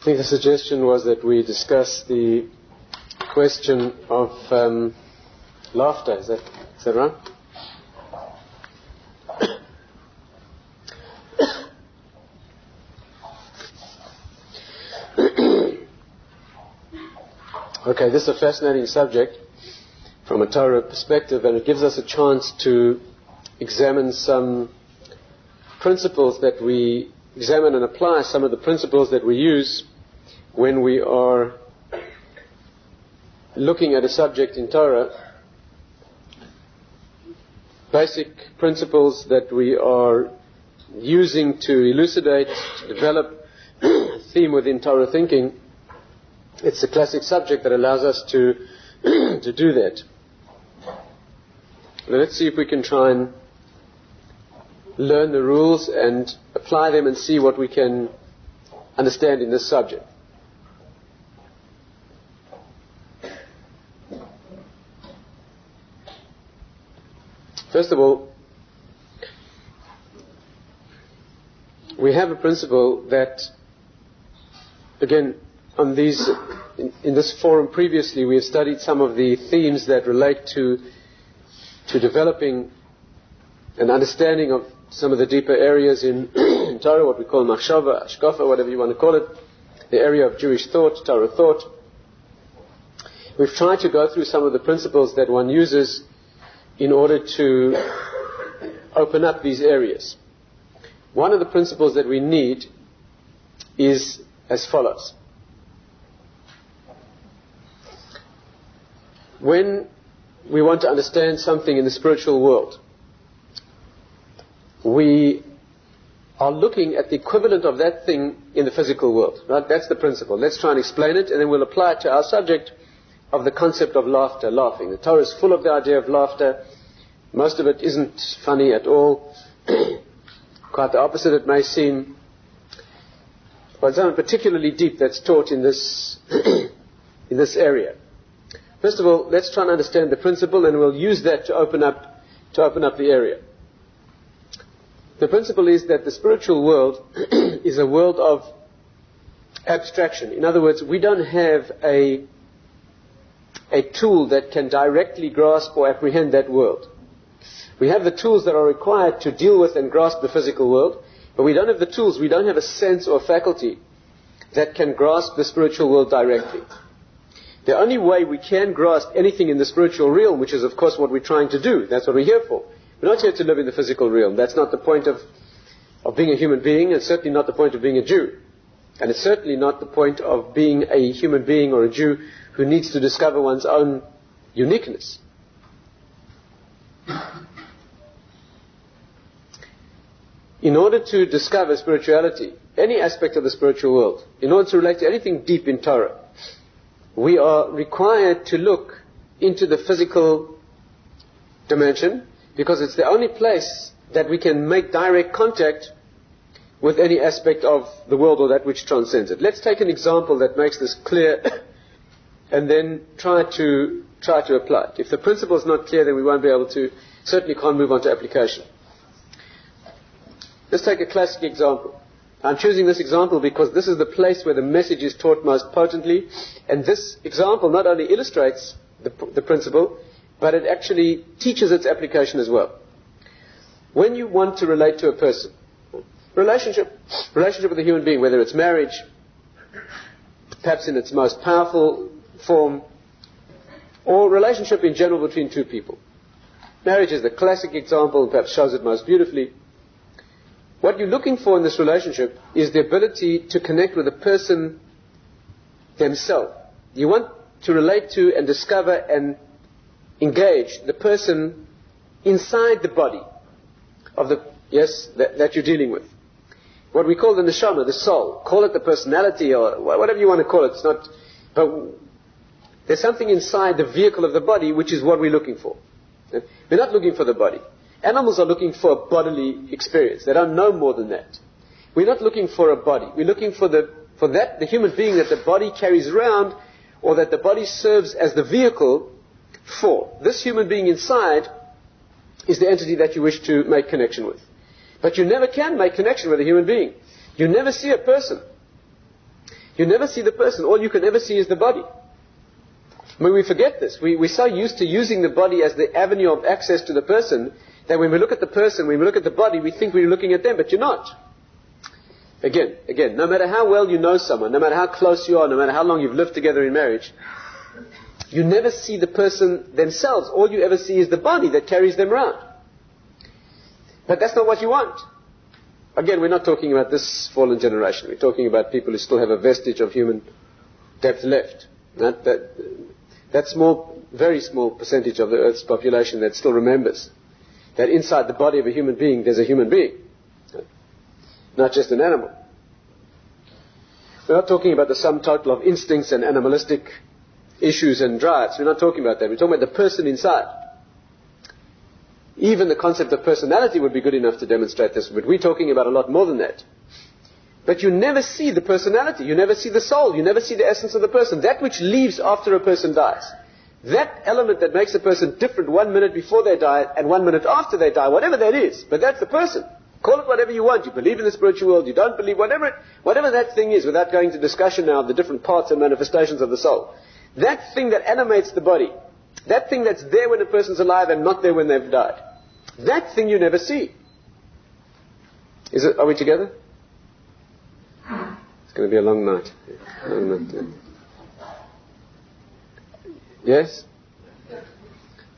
think the suggestion was that we discuss the question of laughter. Is that right? Okay, this is a fascinating subject from a Torah perspective, and it gives us a chance to examine some principles that we examine and apply some of the principles that we use when we are looking at a subject in Torah. Basic principles that we are using to elucidate, to develop a theme within Torah thinking. It's a classic subject that allows us to do that. Now let's see if we can try and learn the rules and apply them and see what we can understand in this subject. First of all, we have a principle that, again, in this forum previously, we have studied some of the themes that relate to developing an understanding of some of the deeper areas in Torah, what we call machshava, ashkafa, whatever you want to call it, the area of Jewish thought, Torah thought. We've tried to go through some of the principles that one uses in order to open up these areas. One of the principles that we need is as follows. When we want to understand something in the spiritual world, we are looking at the equivalent of that thing in the physical world. Right? That's the principle. Let's try and explain it, and then we'll apply it to our subject of the concept of laughter, laughing. The Torah is full of the idea of laughter. Most of it isn't funny at all. Quite the opposite it may seem. But it's something particularly deep that's taught in this in this area. First of all, let's try and understand the principle, and we'll use that to open up the area. The principle is that the spiritual world is a world of abstraction. In other words, we don't have a tool that can directly grasp or apprehend that world. We have the tools that are required to deal with and grasp the physical world, but we don't have the tools, we don't have a sense or faculty that can grasp the spiritual world directly. The only way we can grasp anything in the spiritual realm, which is of course what we're trying to do, that's what we're here for. We're not here to live in the physical realm. That's not the point of being a human being, and certainly not the point of being a Jew. And it's certainly not the point of being a human being or a Jew who needs to discover one's own uniqueness. In order to discover spirituality, any aspect of the spiritual world, in order to relate to anything deep in Torah, we are required to look into the physical dimension, because it's the only place that we can make direct contact with any aspect of the world or that which transcends it. Let's take an example that makes this clear and then try to apply it. If the principle is not clear, then we won't be able to, certainly can't move on to application. Let's take a classic example. I'm choosing this example because this is the place where the message is taught most potently, and this example not only illustrates the principle, but it actually teaches its application as well. When you want to relate to a person, relationship with a human being, whether it's marriage, perhaps in its most powerful form, or relationship in general between two people. Marriage is the classic example, and perhaps shows it most beautifully. What you're looking for in this relationship is the ability to connect with a person themselves. You want to relate to and discover and engage the person inside the body of that you're dealing with. What we call the neshama, the soul. Call it the personality or whatever you want to call it. It's not, but there's something inside the vehicle of the body which is what we're looking for. We're not looking for the body. Animals are looking for a bodily experience. They don't know more than that. We're not looking for a body. We're looking for the human being that the body carries around, or that the body serves as the vehicle for. This human being inside is the entity that you wish to make connection with. But you never can make connection with a human being. You never see a person. You never see the person. All you can ever see is the body. I mean, we forget this. We're so used to using the body as the avenue of access to the person that when we look at the person, when we look at the body, we think we're looking at them, but you're not. Again, no matter how well you know someone, no matter how close you are, no matter how long you've lived together in marriage, you never see the person themselves. All you ever see is the body that carries them around. But that's not what you want. Again, we're not talking about this fallen generation. We're talking about people who still have a vestige of human depth left. That small, very small percentage of the Earth's population that still remembers that inside the body of a human being, there's a human being. Not just an animal. We're not talking about the sum total of instincts and animalistic issues and drives. We're not talking about that. We're talking about the person inside. Even the concept of personality would be good enough to demonstrate this, but we're talking about a lot more than that. But you never see the personality. You never see the soul. You never see the essence of the person. That which leaves after a person dies. That element that makes a person different 1 minute before they die and 1 minute after they die, whatever that is, but that's the person. Call it whatever you want. You believe in the spiritual world, you don't believe, whatever that thing is, without going into discussion now of the different parts and manifestations of the soul. That thing that animates the body, that thing that's there when a person's alive and not there when they've died, that thing you never see. Are we together? It's going to be a long night. Yes?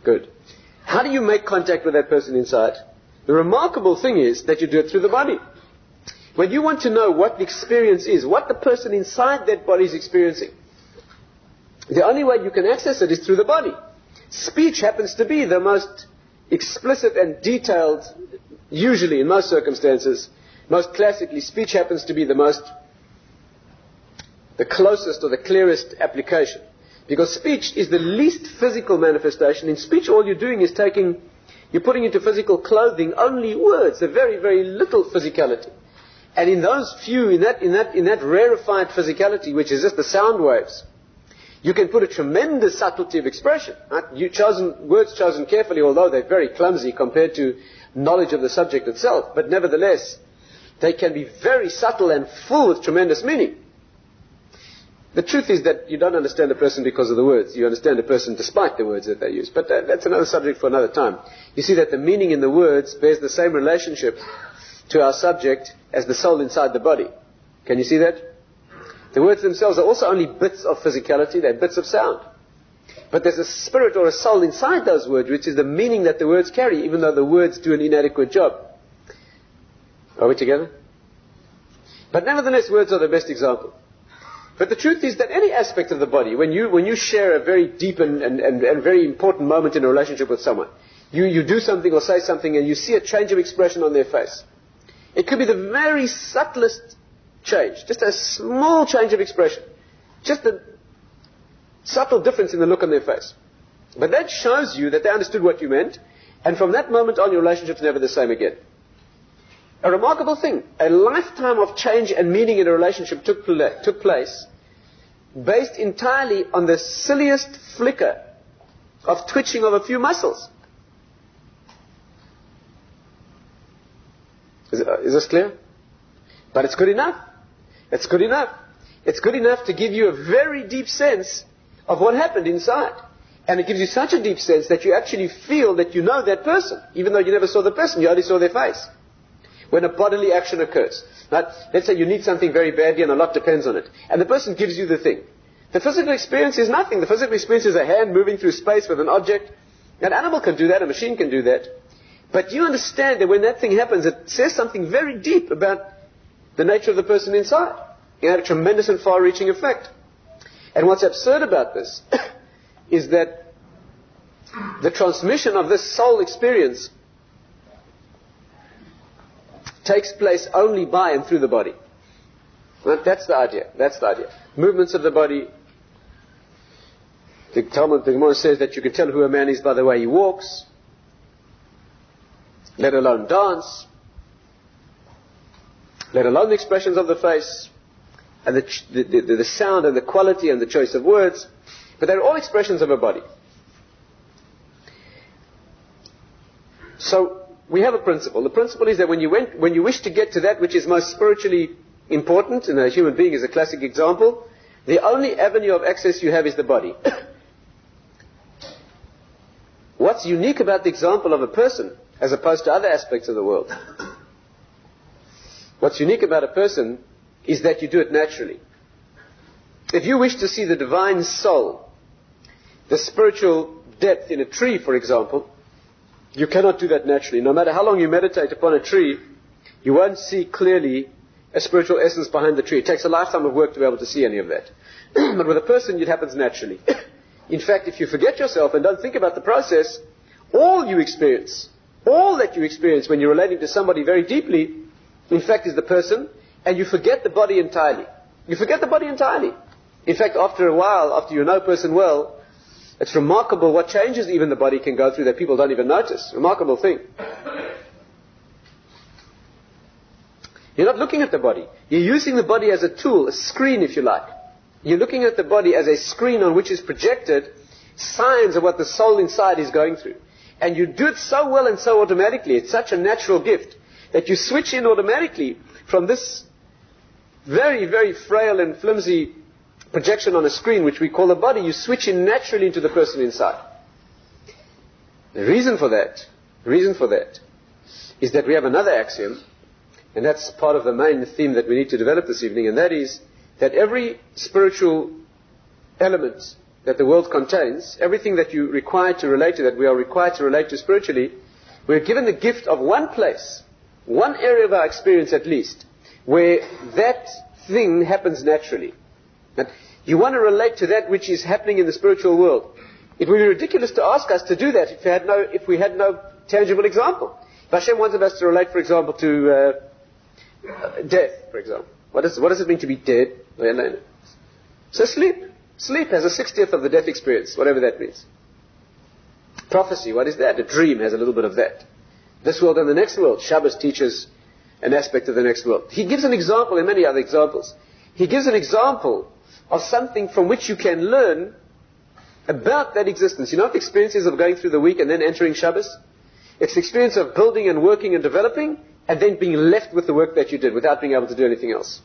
Good. How do you make contact with that person inside? The remarkable thing is that you do it through the body. When you want to know what the experience is, what the person inside that body is experiencing, the only way you can access it is through the body. Speech happens to be the most explicit and detailed, usually in most circumstances, most classically, speech happens to be the closest or the clearest application. Because speech is the least physical manifestation. In speech, all you're doing is you're putting into physical clothing only words, a very, very little physicality. And in those few, in that rarefied physicality, which is just the sound waves, you can put a tremendous subtlety of expression. Right? Words chosen carefully, although they're very clumsy compared to knowledge of the subject itself, but nevertheless, they can be very subtle and full of tremendous meaning. The truth is that you don't understand a person because of the words. You understand a person despite the words that they use. But that's another subject for another time. You see that the meaning in the words bears the same relationship to our subject as the soul inside the body. Can you see that? The words themselves are also only bits of physicality. They're bits of sound. But there's a spirit or a soul inside those words, which is the meaning that the words carry, even though the words do an inadequate job. Are we together? But nevertheless, words are the best example. But the truth is that any aspect of the body, when you share a very deep and very important moment in a relationship with someone, you do something or say something and you see a change of expression on their face. It could be the very subtlest change, just a small change of expression, just a subtle difference in the look on their face. But that shows you that they understood what you meant, and from that moment on your relationship's never the same again. A remarkable thing. A lifetime of change and meaning in a relationship took place based entirely on the silliest flicker of twitching of a few muscles. Is this clear? But it's good enough. It's good enough. It's good enough to give you a very deep sense of what happened inside. And it gives you such a deep sense that you actually feel that you know that person, even though you never saw the person, you only saw their face. When a bodily action occurs. Now, let's say you need something very badly and a lot depends on it. And the person gives you the thing. The physical experience is nothing. The physical experience is a hand moving through space with an object. An animal can do that, a machine can do that. But you understand that when that thing happens, it says something very deep about the nature of the person inside. It had a tremendous and far-reaching effect. And what's absurd about this is that the transmission of this soul experience takes place only by and through the body. Well, that's the idea. That's the idea. Movements of the body. The Gemara says that you can tell who a man is by the way he walks, let alone dance, let alone the expressions of the face, and the sound and the quality and the choice of words. But they're all expressions of a body. So, we have a principle. The principle is that when you wish to get to that which is most spiritually important, and a human being is a classic example, the only avenue of access you have is the body. What's unique about the example of a person, as opposed to other aspects of the world? What's unique about a person is that you do it naturally. If you wish to see the divine soul, the spiritual depth in a tree, for example, you cannot do that naturally. No matter how long you meditate upon a tree, you won't see clearly a spiritual essence behind the tree. It takes a lifetime of work to be able to see any of that. But with a person, it happens naturally. In fact, if you forget yourself and don't think about the process, all you experience, all that you experience when you're relating to somebody very deeply, in fact, is the person, and you forget the body entirely. You forget the body entirely. In fact, after a while, after you know a person well, it's remarkable what changes even the body can go through that people don't even notice. Remarkable thing. You're not looking at the body. You're using the body as a tool, a screen if you like. You're looking at the body as a screen on which is projected signs of what the soul inside is going through. And you do it so well and so automatically, it's such a natural gift, that you switch in automatically from this very, very frail and flimsy projection on a screen, which we call the body, you switch in naturally into the person inside. The reason for that is that we have another axiom, and that's part of the main theme that we need to develop this evening, and that is that every spiritual element that the world contains, everything that you require to relate to, that we are required to relate to spiritually, we're given the gift of one place, one area of our experience at least, where that thing happens naturally. That you want to relate to that which is happening in the spiritual world. It would be ridiculous to ask us to do that if we had no tangible example. If Hashem wanted us to relate, for example, to death, for example. What does it mean to be dead? So sleep. Sleep has a 60th of the death experience, whatever that means. Prophecy, what is that? A dream has a little bit of that. This world and the next world. Shabbos teaches an aspect of the next world. He gives an example and many other examples. He gives an example of something from which you can learn about that existence. You know what the experience is of going through the week and then entering Shabbos? It's the experience of building and working and developing and then being left with the work that you did without being able to do anything else.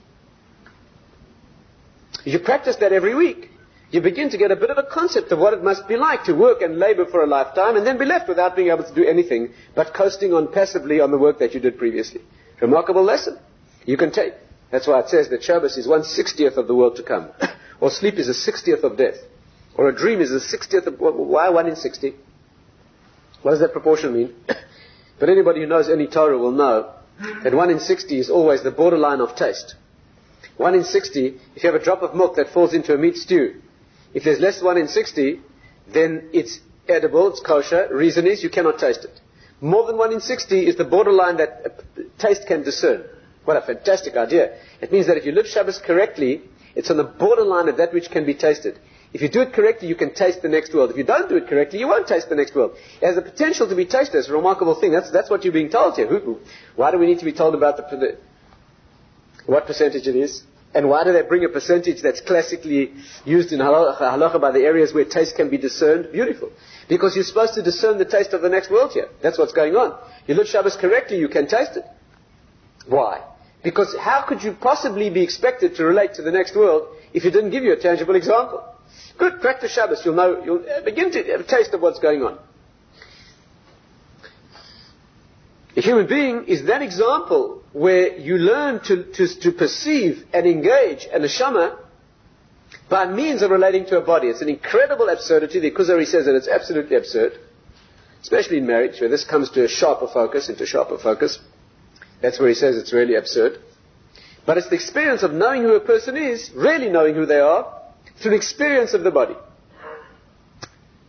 You practice that every week. You begin to get a bit of a concept of what it must be like to work and labor for a lifetime and then be left without being able to do anything but coasting on passively on the work that you did previously. Remarkable lesson. You can take. That's why it says that Shabbos is 1/60th of the world to come. Or sleep is a 60th of death. Or a dream is a 60th of... Why 1 in 60? What does that proportion mean? But anybody who knows any Torah will know that 1 in 60 is always the borderline of taste. 1 in 60, if you have a drop of milk that falls into a meat stew, if there's less than 1 in 60, then it's edible, it's kosher. Reason is you cannot taste it. More than 1 in 60 is the borderline that taste can discern. What a fantastic idea. It means that if you live Shabbos correctly, it's on the borderline of that which can be tasted. If you do it correctly, you can taste the next world. If you don't do it correctly, you won't taste the next world. It has the potential to be tasted. It's a remarkable thing. That's what you're being told here. Why do we need to be told about what percentage it is? And why do they bring a percentage that's classically used in halacha by the areas where taste can be discerned? Beautiful. Because you're supposed to discern the taste of the next world here. That's what's going on. You live Shabbos correctly, you can taste it. Why? Because how could you possibly be expected to relate to the next world if you didn't give you a tangible example? Good, practice Shabbos, you'll begin to have a taste of what's going on. A human being is that example where you learn to perceive and engage a neshama by means of relating to a body. It's an incredible absurdity. The Kuzari says that it's absolutely absurd, especially in marriage, where this comes to a sharper focus, That's where he says it's really absurd. But it's the experience of knowing who a person is, really knowing who they are, through the experience of the body.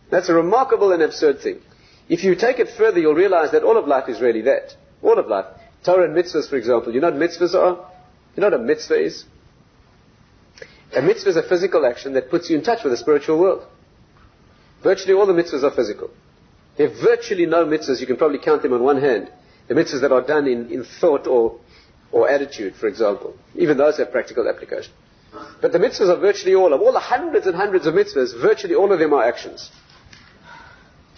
That's a remarkable and absurd thing. If you take it further, you'll realize that all of life is really that. All of life. Torah and mitzvahs, for example. You know what mitzvahs are? You know what a mitzvah is? A mitzvah is a physical action that puts you in touch with the spiritual world. Virtually all the mitzvahs are physical. There are virtually no mitzvahs, you can probably count them on one hand. The mitzvahs that are done in thought or attitude, for example. Even those have practical application. But the mitzvahs are virtually all the hundreds and hundreds of mitzvahs, virtually all of them are actions.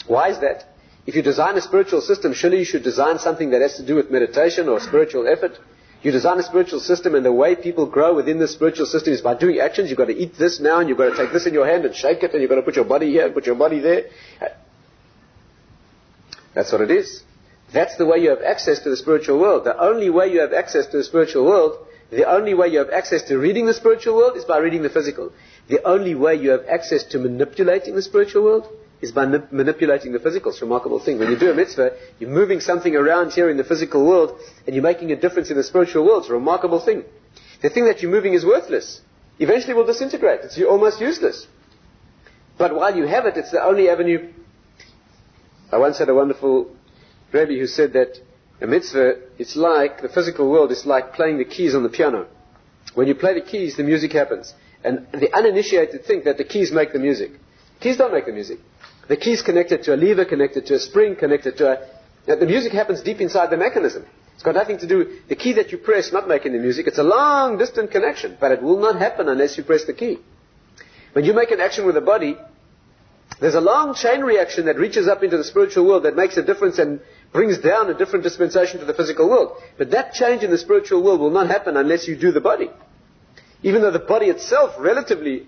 Why is that? If you design a spiritual system, surely you should design something that has to do with meditation or spiritual effort. You design a spiritual system, and the way people grow within the spiritual system is by doing actions. You've got to eat this now, and you've got to take this in your hand and shake it, and you've got to put your body here and put your body there. That's what it is. That's the way you have access to the spiritual world. The only way you have access to the spiritual world, the only way you have access to reading the spiritual world is by reading the physical. The only way you have access to manipulating the spiritual world is by manipulating the physical. It's a remarkable thing. When you do a mitzvah, you're moving something around here in the physical world, and you're making a difference in the spiritual world. It's a remarkable thing. The thing that you're moving is worthless. Eventually will disintegrate. It's almost useless. But while you have it, it's the only avenue. I once had a wonderful Rabbi who said that a mitzvah, it's like, the physical world is like playing the keys on the piano. When you play the keys, the music happens. And the uninitiated think that the keys make the music. Keys don't make the music. The keys connected to a lever, connected to a spring, connected to the music happens deep inside the mechanism. It's got nothing to do, the key that you press not making the music. It's a long distant connection, but it will not happen unless you press the key. When you make an action with the body, there's a long chain reaction that reaches up into the spiritual world that makes a difference and brings down a different dispensation to the physical world. But that change in the spiritual world will not happen unless you do the body. Even though the body itself, relatively,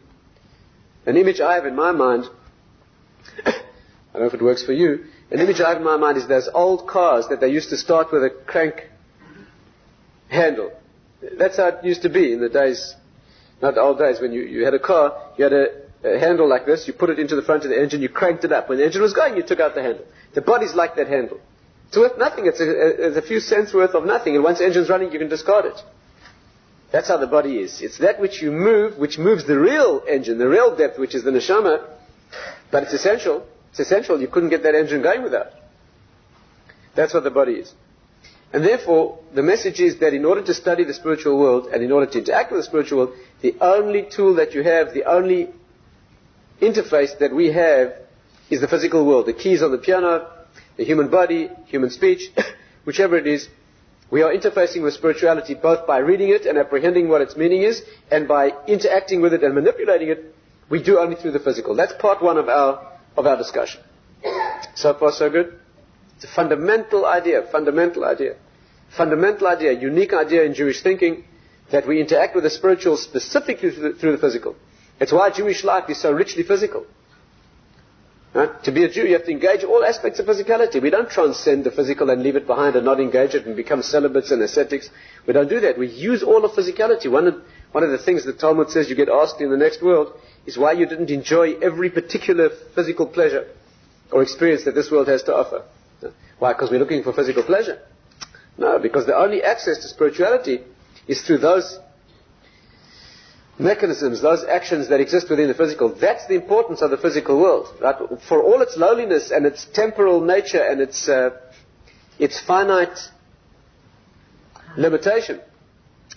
an image I have in my mind, I don't know if it works for you, an image I have in my mind is those old cars that they used to start with a crank handle. That's how it used to be in the days, not the old days, when you had a car, you had a handle like this, you put it into the front of the engine, you cranked it up. When the engine was going, you took out the handle. The body's like that handle. It's worth nothing. It's a few cents worth of nothing. And once the engine's running, you can discard it. That's how the body is. It's that which you move, which moves the real engine, the real depth, which is the neshama. But it's essential. It's essential. You couldn't get that engine going without. That's what the body is. And therefore, the message is that in order to study the spiritual world and in order to interact with the spiritual world, the only tool that you have, the only interface that we have is the physical world. The keys on the piano, the human body, human speech, whichever it is. We are interfacing with spirituality both by reading it and apprehending what its meaning is, and by interacting with it and manipulating it. We do only through the physical. That's part one of our discussion. So far, so good? It's a fundamental idea, unique idea in Jewish thinking, that we interact with the spiritual specifically through the physical. It's why Jewish life is so richly physical. To be a Jew, you have to engage all aspects of physicality. We don't transcend the physical and leave it behind and not engage it and become celibates and ascetics. We don't do that. We use all of physicality. One of the things the Talmud says you get asked in the next world is why you didn't enjoy every particular physical pleasure or experience that this world has to offer. Why? Because we're looking for physical pleasure? No, because the only access to spirituality is through those mechanisms, those actions that exist within the physical. That's the importance of the physical world. Right? For all its lowliness and its temporal nature and its finite limitation,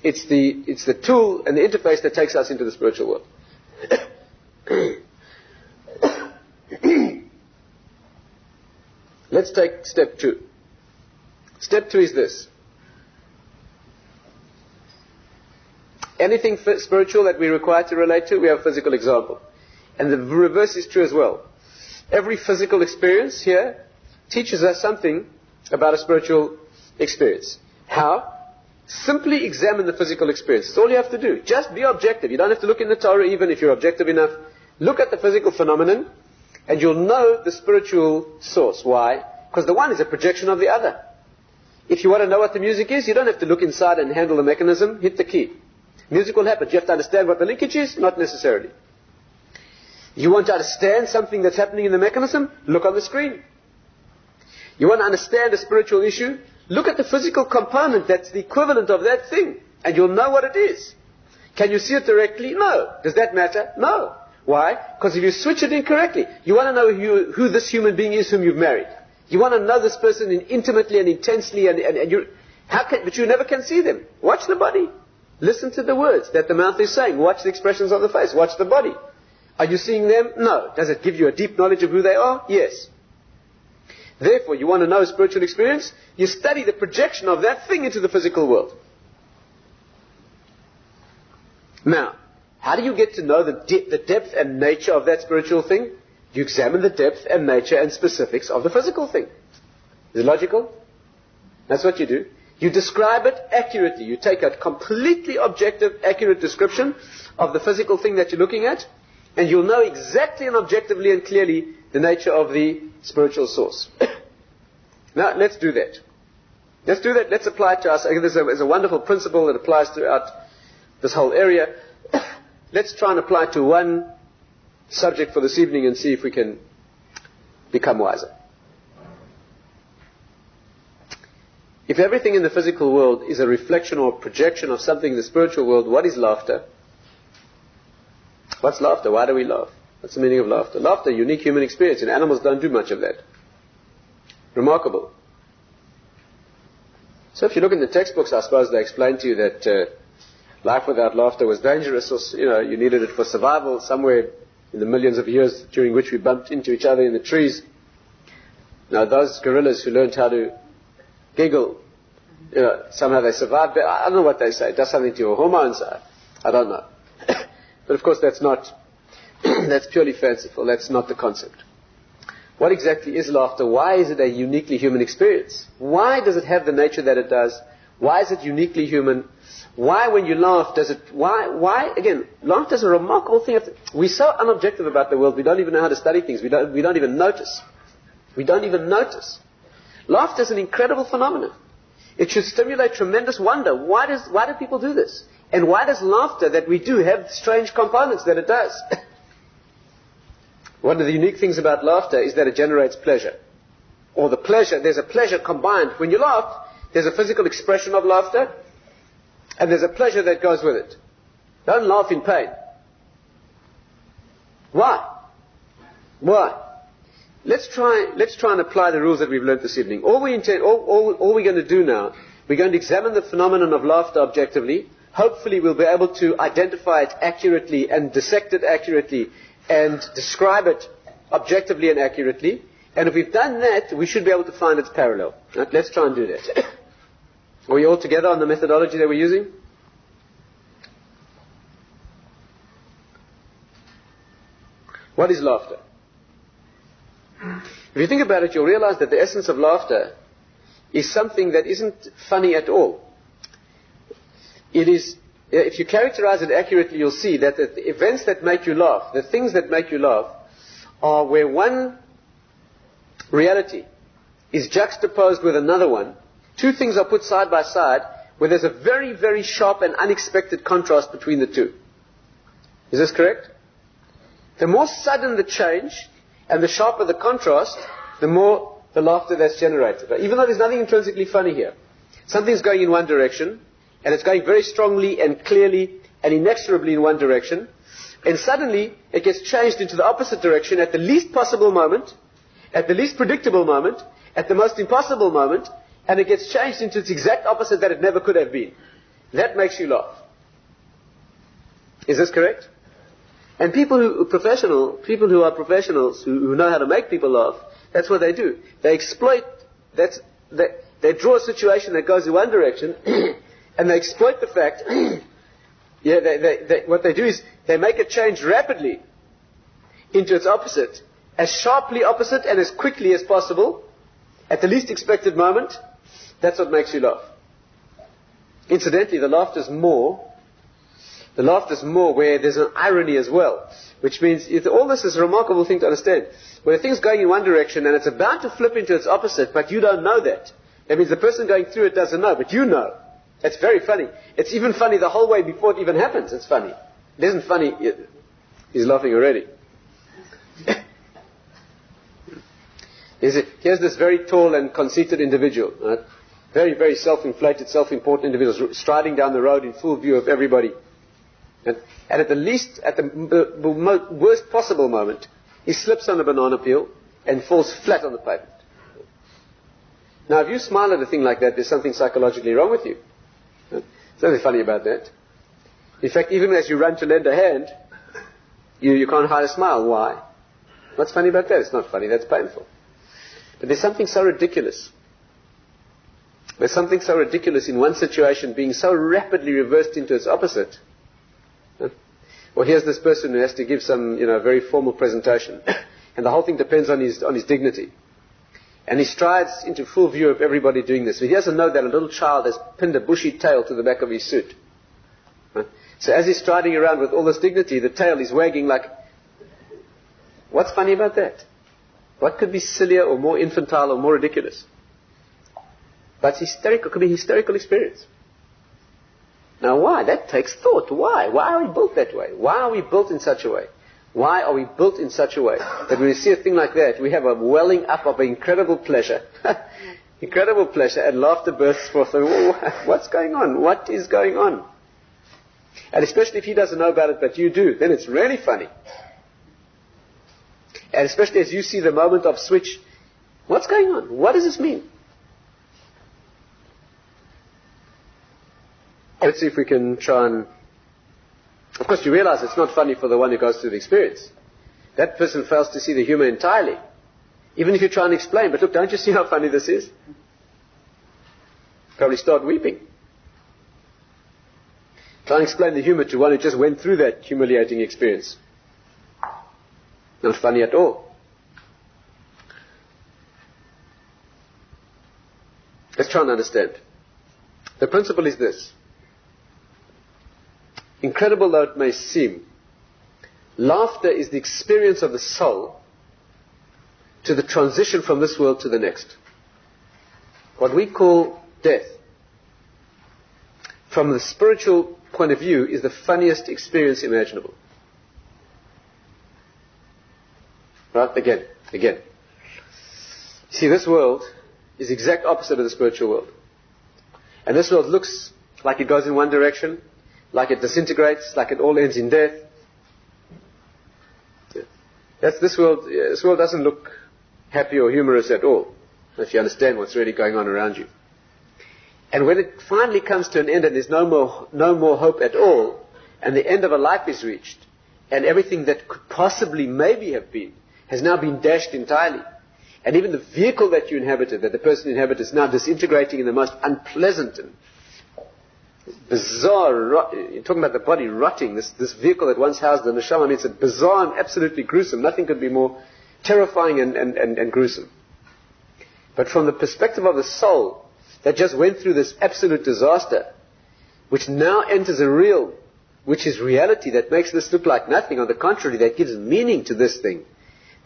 it's the tool and the interface that takes us into the spiritual world. Let's take step 2. Step 2 is this. Anything spiritual that we're required to relate to, we have a physical example. And the reverse is true as well. Every physical experience here teaches us something about a spiritual experience. How? Simply examine the physical experience. That's all you have to do. Just be objective. You don't have to look in the Torah even if you're objective enough. Look at the physical phenomenon and you'll know the spiritual source. Why? Because the one is a projection of the other. If you want to know what the music is, you don't have to look inside and handle the mechanism. Hit the key. Music will happen. Do you have to understand what the linkage is? Not necessarily. You want to understand something that's happening in the mechanism? Look on the screen. You want to understand a spiritual issue? Look at the physical component that's the equivalent of that thing, and you'll know what it is. Can you see it directly? No. Does that matter? No. Why? Because if you switch it incorrectly, you want to know who this human being is whom you've married. You want to know this person intimately and intensely, but you never can see them. Watch the body. Listen to the words that the mouth is saying. Watch the expressions of the face. Watch the body. Are you seeing them? No. Does it give you a deep knowledge of who they are? Yes. Therefore, you want to know a spiritual experience? You study the projection of that thing into the physical world. Now, how do you get to know the depth and nature of that spiritual thing? You examine the depth and nature and specifics of the physical thing. Is it logical? That's what you do. You describe it accurately. You take a completely objective, accurate description of the physical thing that you're looking at, and you'll know exactly and objectively and clearly the nature of the spiritual source. Now, let's do that. Let's do that. Let's apply it to us. I think there's a wonderful principle that applies throughout this whole area. Let's try and apply it to one subject for this evening and see if we can become wiser. If everything in the physical world is a reflection or projection of something in the spiritual world, what is laughter? What's laughter? Why do we laugh? What's the meaning of laughter? Laughter, a unique human experience, and animals don't do much of that. Remarkable. So if you look in the textbooks, I suppose they explain to you that life without laughter was dangerous, or you needed it for survival somewhere in the millions of years during which we bumped into each other in the trees. Now those gorillas who learned how to giggle, somehow they survived. I don't know what they say. It does something to your hormones. I don't know. But of course that's purely fanciful. That's not the concept. What exactly is laughter? Why is it a uniquely human experience? Why does it have the nature that it does? Why is it uniquely human? Why, when you laugh, again, laughter is a remarkable thing. We're so unobjective about the world, we don't even know how to study things. We don't even notice. We don't even notice. Laughter is an incredible phenomenon. It should stimulate tremendous wonder. Why do people do this? And why does laughter that we do have strange components that it does? One of the unique things about laughter is that it generates pleasure. Or there's a pleasure combined. When you laugh, there's a physical expression of laughter, and there's a pleasure that goes with it. Don't laugh in pain. Why? Let's try and apply the rules that we've learned this evening. All we're going to do now, we're going to examine the phenomenon of laughter objectively. Hopefully we'll be able to identify it accurately and dissect it accurately and describe it objectively and accurately. And if we've done that, we should be able to find its parallel. Right? Let's try and do that. Are we all together on the methodology that we're using? What is laughter? If you think about it, you'll realize that the essence of laughter is something that isn't funny at all. It is, if you characterize it accurately, you'll see that the events that make you laugh, the things that make you laugh, are where one reality is juxtaposed with another one. Two things are put side by side, where there's a very, very sharp and unexpected contrast between the two. Is this correct? The more sudden the change, and the sharper the contrast, the more the laughter that's generated. Even though there's nothing intrinsically funny here. Something's going in one direction, and it's going very strongly and clearly and inexorably in one direction, and suddenly it gets changed into the opposite direction at the least possible moment, at the least predictable moment, at the most impossible moment, and it gets changed into its exact opposite that it never could have been. That makes you laugh. Is this correct? And people who are professionals, who know how to make people laugh, that's what they do. They exploit, they draw a situation that goes in one direction, and they exploit the fact, what they do is, they make it change rapidly into its opposite, as sharply opposite and as quickly as possible, at the least expected moment. That's what makes you laugh. Incidentally, the laughter's more where there's an irony as well, which means all this is a remarkable thing to understand. When a thing's going in one direction and it's about to flip into its opposite, but you don't know that. That means the person going through it doesn't know, but you know. It's very funny. It's even funny the whole way before it even happens. It's funny. It isn't funny. He's laughing already. Here's this very tall and conceited individual, right? Very, very self-inflated, self-important individual, striding down the road in full view of everybody. And at the worst possible moment, he slips on a banana peel and falls flat on the pavement. Now, if you smile at a thing like that, there's something psychologically wrong with you. There's nothing funny about that. In fact, even as you run to lend a hand, you can't hide a smile. Why? What's funny about that? It's not funny, that's painful. But there's something so ridiculous. There's something so ridiculous in one situation being so rapidly reversed into its opposite. Well, here's this person who has to give some, very formal presentation, and the whole thing depends on his dignity. And he strides into full view of everybody doing this. But he doesn't know that a little child has pinned a bushy tail to the back of his suit. Right? So as he's striding around with all this dignity, the tail is wagging like, what's funny about that? What could be sillier or more infantile or more ridiculous? But it's hysterical. It could be a hysterical experience. Now why? That takes thought. Why? Why are we built that way? Why are we built in such a way? Why are we built in such a way that when we see a thing like that, we have a welling up of incredible pleasure, incredible pleasure, and laughter bursts forth. What's going on? What is going on? And especially if he doesn't know about it, but you do, then it's really funny. And especially as you see the moment of switch, what's going on? What does this mean? Let's see if we can try and... Of course, you realize it's not funny for the one who goes through the experience. That person fails to see the humor entirely. Even if you try and explain, but look, don't you see how funny this is? Probably start weeping. Try and explain the humor to one who just went through that humiliating experience. Not funny at all. Let's try and understand. The principle is this. Incredible though it may seem, laughter is the experience of the soul to the transition from this world to the next. What we call death, from the spiritual point of view, is the funniest experience imaginable. Right? Again. See, this world is the exact opposite of the spiritual world. And this world looks like it goes in one direction, like it disintegrates, like it all ends in death. This world doesn't look happy or humorous at all, if you understand what's really going on around you. And when it finally comes to an end and there's no more hope at all, and the end of a life is reached, and everything that could possibly maybe have been has now been dashed entirely, and even the vehicle that you inhabited, that the person inhabited, is now disintegrating in the most unpleasant and bizarre, you're talking about the body rotting, this vehicle that once housed the neshama. I mean, it's a bizarre and absolutely gruesome. Nothing could be more terrifying and gruesome. But from the perspective of the soul that just went through this absolute disaster, which now enters a real, which is reality, that makes this look like nothing, on the contrary, that gives meaning to this thing,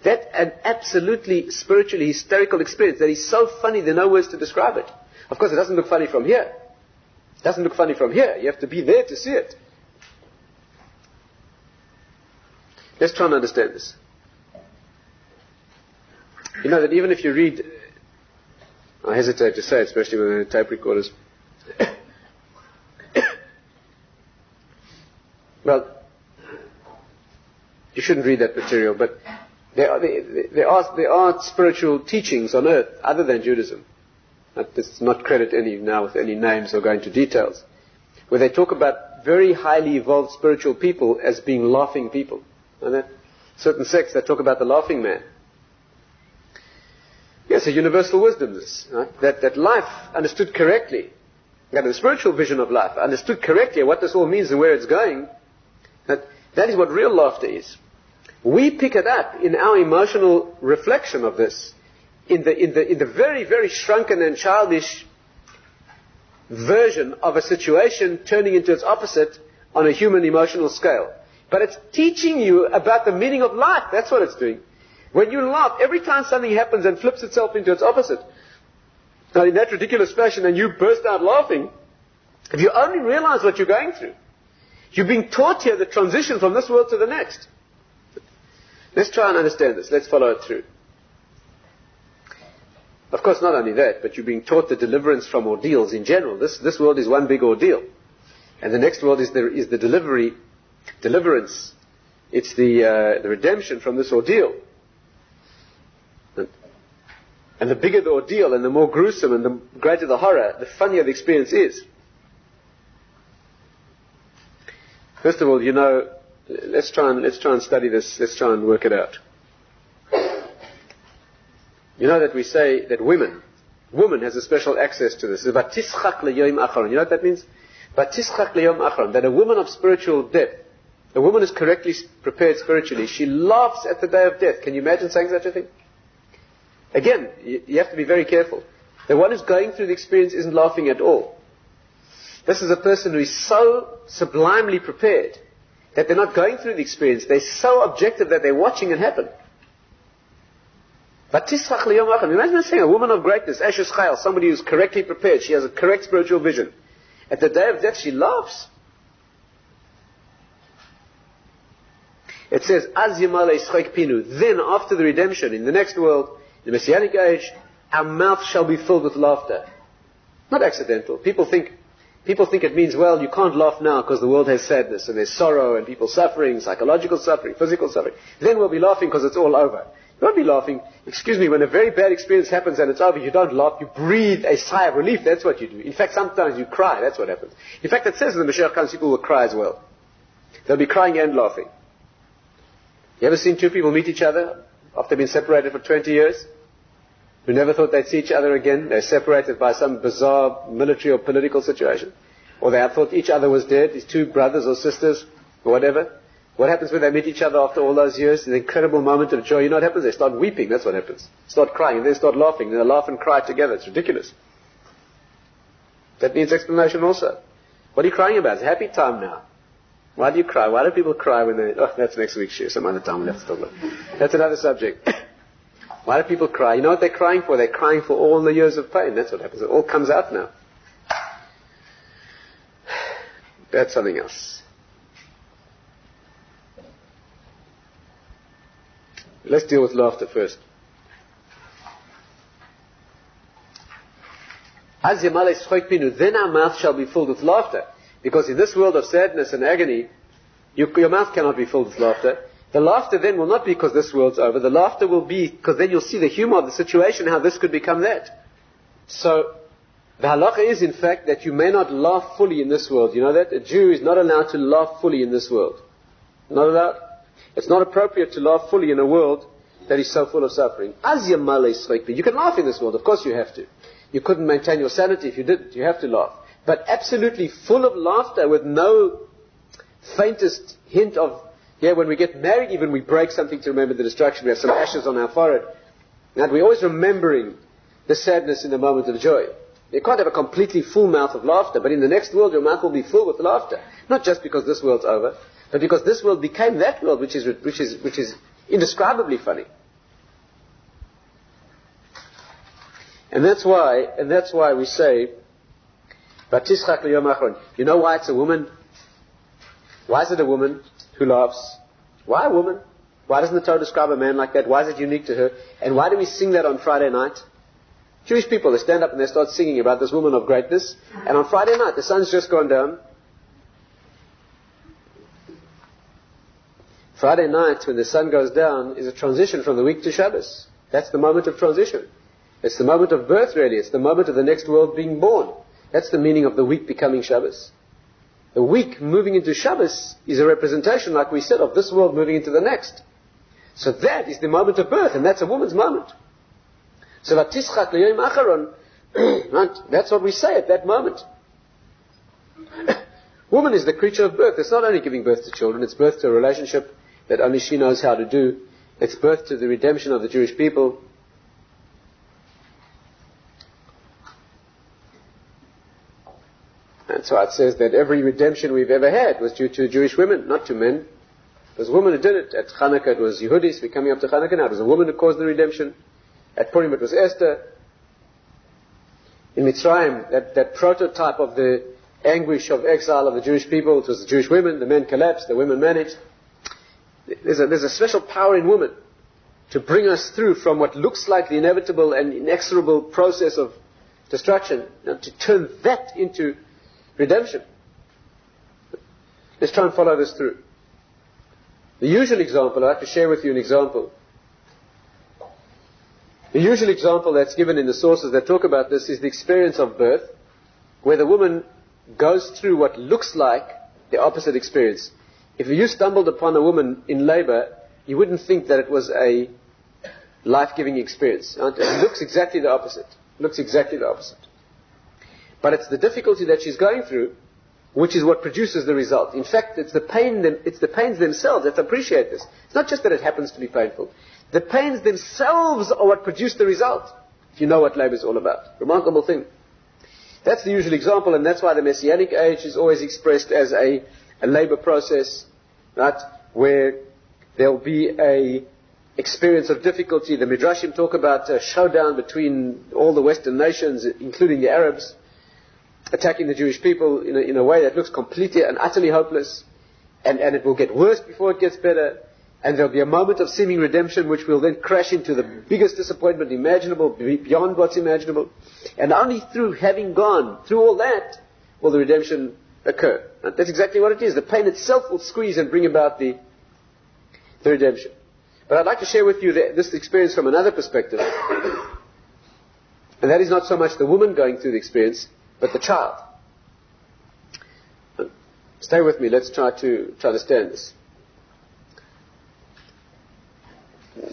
that an absolutely spiritually hysterical experience that is so funny there are no words to describe it. Of course, it doesn't look funny from here. It doesn't look funny from here. You have to be there to see it. Let's try and understand this. You know that even if you read, I hesitate to say it, especially with the tape recorders. Well, you shouldn't read that material, but there are spiritual teachings on earth other than Judaism. Let's not credit any now with any names or go into details, where they talk about very highly evolved spiritual people as being laughing people. And that certain sects that talk about the laughing man. Yes, a universal wisdom, this, right? That life understood correctly, that the spiritual vision of life understood correctly what this all means and where it's going, that is what real laughter is. We pick it up in our emotional reflection of this, in the very, very shrunken and childish version of a situation turning into its opposite on a human emotional scale. But it's teaching you about the meaning of life. That's what it's doing. When you laugh, every time something happens and flips itself into its opposite, now in that ridiculous fashion, and you burst out laughing, if you only realize what you're going through, you're being taught here the transition from this world to the next. Let's try and understand this. Let's follow it through. Of course, not only that, but you're being taught the deliverance from ordeals in general. This world is one big ordeal. And the next world is the deliverance. It's the redemption from this ordeal. And the bigger the ordeal and the more gruesome and the greater the horror, the funnier the experience is. First of all, let's try and study this. Let's try and work it out. You know that we say that woman has a special access to this. Vatischak leyom acharon. You know what that means? Vatischak leyom acharon. That a woman of spiritual depth, a woman is correctly prepared spiritually, she laughs at the day of death. Can you imagine saying such a thing? Again, you have to be very careful. The one who's going through the experience isn't laughing at all. This is a person who is so sublimely prepared that they're not going through the experience. They're so objective that they're watching it happen. Imagine saying a woman of greatness, Ashes Chayil, somebody who's correctly prepared, she has a correct spiritual vision. At the day of death, she laughs. It says, Az Yamale Yitzchak Pinu. Then, after the redemption, in the next world, in the Messianic age, our mouth shall be filled with laughter. Not accidental. People think it means, well, you can't laugh now because the world has sadness and there's sorrow and people suffering, psychological suffering, physical suffering. Then we'll be laughing because it's all over. You won't be laughing. Excuse me, when a very bad experience happens and it's over, you don't laugh, you breathe a sigh of relief. That's what you do. In fact, sometimes you cry. That's what happens. In fact, it says in the Mashiach comes, people will cry as well. They'll be crying and laughing. You ever seen two people meet each other after being separated for 20 years? Who never thought they'd see each other again? They're separated by some bizarre military or political situation. Or they thought each other was dead, these two brothers or sisters, or whatever. What happens when they meet each other after all those years? An incredible moment of joy. You know what happens? They start weeping. That's what happens. Start crying. And then start laughing. Then they laugh and cry together. It's ridiculous. That needs explanation also. What are you crying about? It's a happy time now. Why do you cry? Why do people cry when they... Oh, that's next week's share. Some other time we'll have to talk about. That's another subject. Why do people cry? You know what they're crying for? They're crying for all the years of pain. That's what happens. It all comes out now. That's something else. Let's deal with laughter first. Then our mouth shall be filled with laughter. Because in this world of sadness and agony, your mouth cannot be filled with laughter. The laughter then will not be because this world's over. The laughter will be because then you'll see the humor of the situation, how this could become that. So, the halacha is in fact that you may not laugh fully in this world. You know that? A Jew is not allowed to laugh fully in this world. Not allowed. It's not appropriate to laugh fully in a world that is so full of suffering. You can laugh in this world. Of course you have to. You couldn't maintain your sanity if you didn't. You have to laugh. But absolutely full of laughter with no faintest hint of, when we get married even we break something to remember the destruction. We have some ashes on our forehead. And we're always remembering the sadness in the moment of joy. You can't have a completely full mouth of laughter, but in the next world your mouth will be full with laughter. Not just because this world's over, but because this world became that world which is indescribably funny. And that's why we say, you know why it's a woman? Why is it a woman who laughs? Why a woman? Why doesn't the Torah describe a man like that? Why is it unique to her? And why do we sing that on Friday night? Jewish people, they stand up and they start singing about this woman of greatness. And on Friday night, the sun's just gone down. Friday night, when the sun goes down, is a transition from the week to Shabbos. That's the moment of transition. It's the moment of birth, really. It's the moment of the next world being born. That's the meaning of the week becoming Shabbos. The week moving into Shabbos is a representation, like we said, of this world moving into the next. So that is the moment of birth, and that's a woman's moment. So that's what we say at that moment. Woman is the creature of birth. It's not only giving birth to children, it's birth to a relationship that only she knows how to do. It's birth to the redemption of the Jewish people. That's why it says that every redemption we've ever had was due to Jewish women, not to men. It was a woman who did it. At Chanukah it was Yehudis. We're coming up to Chanukah now. It was a woman who caused the redemption. At Purim it was Esther. In Mitzrayim, that prototype of the anguish of exile of the Jewish people, it was the Jewish women. The men collapsed, the women managed. There's a special power in woman to bring us through from what looks like the inevitable and inexorable process of destruction, to turn that into redemption. Let's try and follow this through. The usual example, I'd like to share with you an example. The usual example that's given in the sources that talk about this is the experience of birth, where the woman goes through what looks like the opposite experience. If you stumbled upon a woman in labor, you wouldn't think that it was a life-giving experience. It looks exactly the opposite. But it's the difficulty that she's going through which is what produces the result. In fact, it's the pains themselves that appreciate this. It's not just that it happens to be painful. The pains themselves are what produce the result, if you know what labor is all about. Remarkable thing. That's the usual example, and that's why the Messianic age is always expressed as a labor process, right, where there'll be a experience of difficulty. The Midrashim talk about a showdown between all the Western nations, including the Arabs, attacking the Jewish people in a way that looks completely and utterly hopeless, and it will get worse before it gets better, and there'll be a moment of seeming redemption which will then crash into the biggest disappointment imaginable, beyond what's imaginable, and only through having gone through all that will the redemption occur. And that's exactly what it is. The pain itself will squeeze and bring about the redemption. But I'd like to share with you this experience from another perspective, and that is not so much the woman going through the experience, but the child. Stay with me. Let's try to understand this.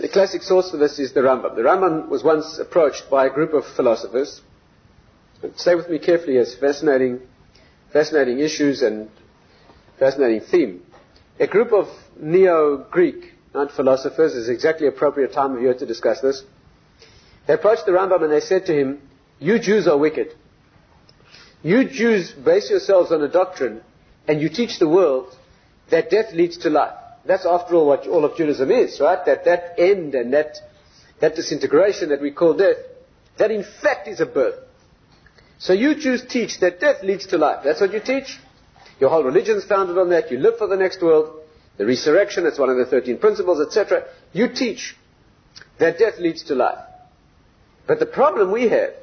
The classic source for this is the Rambam. The Rambam was once approached by a group of philosophers. Stay with me carefully. It's fascinating issues and fascinating theme. A group of neo-Greek philosophers, is exactly appropriate time of year to discuss this. They approached the Rambam and they said to him, "You Jews are wicked. You Jews base yourselves on a doctrine and you teach the world that death leads to life." That's after all what all of Judaism is, right? That end and that disintegration that we call death, that in fact is a birth. So you Jews teach that death leads to life. That's what you teach. Your whole religion is founded on that. You live for the next world. The resurrection, that's one of the 13 principles, etc. You teach that death leads to life. But the problem we have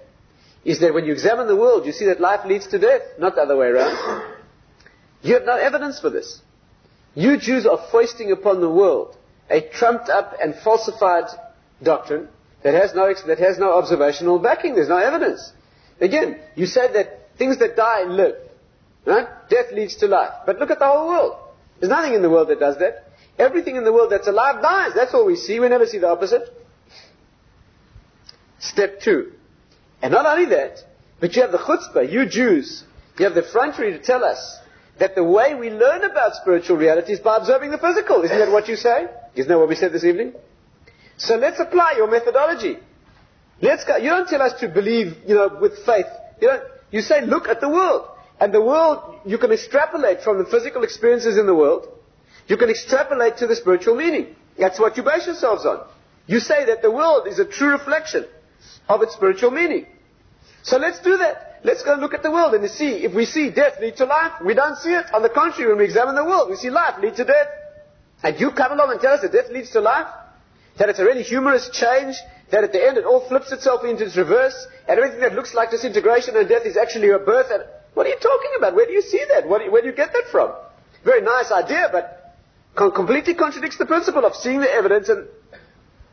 is that when you examine the world, you see that life leads to death, not the other way around. You have no evidence for this. You Jews are foisting upon the world a trumped up and falsified doctrine that has no observational backing. There's no evidence. Again, you say that things that die live. Right? Death leads to life. But look at the whole world. There's nothing in the world that does that. Everything in the world that's alive dies. That's all we see. We never see the opposite. Step 2. And not only that, but you have the chutzpah, you Jews, you have the effrontery to tell us that the way we learn about spiritual reality is by observing the physical. Isn't that what you say? Isn't that what we said this evening? So let's apply your methodology. Let's go. You don't tell us to believe, with faith. You say, look at the world. And the world, you can extrapolate from the physical experiences in the world. You can extrapolate to the spiritual meaning. That's what you base yourselves on. You say that the world is a true reflection of its spiritual meaning. So let's do that. Let's go look at the world and see. If we see death lead to life, we don't see it. On the contrary, when we examine the world, we see life lead to death. And you come along and tell us that death leads to life? That it's a really humorous change? That at the end it all flips itself into its reverse? And everything that looks like disintegration and death is actually a birth? And what are you talking about? Where do you see that? Where do you get that from? Very nice idea, but completely contradicts the principle of seeing the evidence, and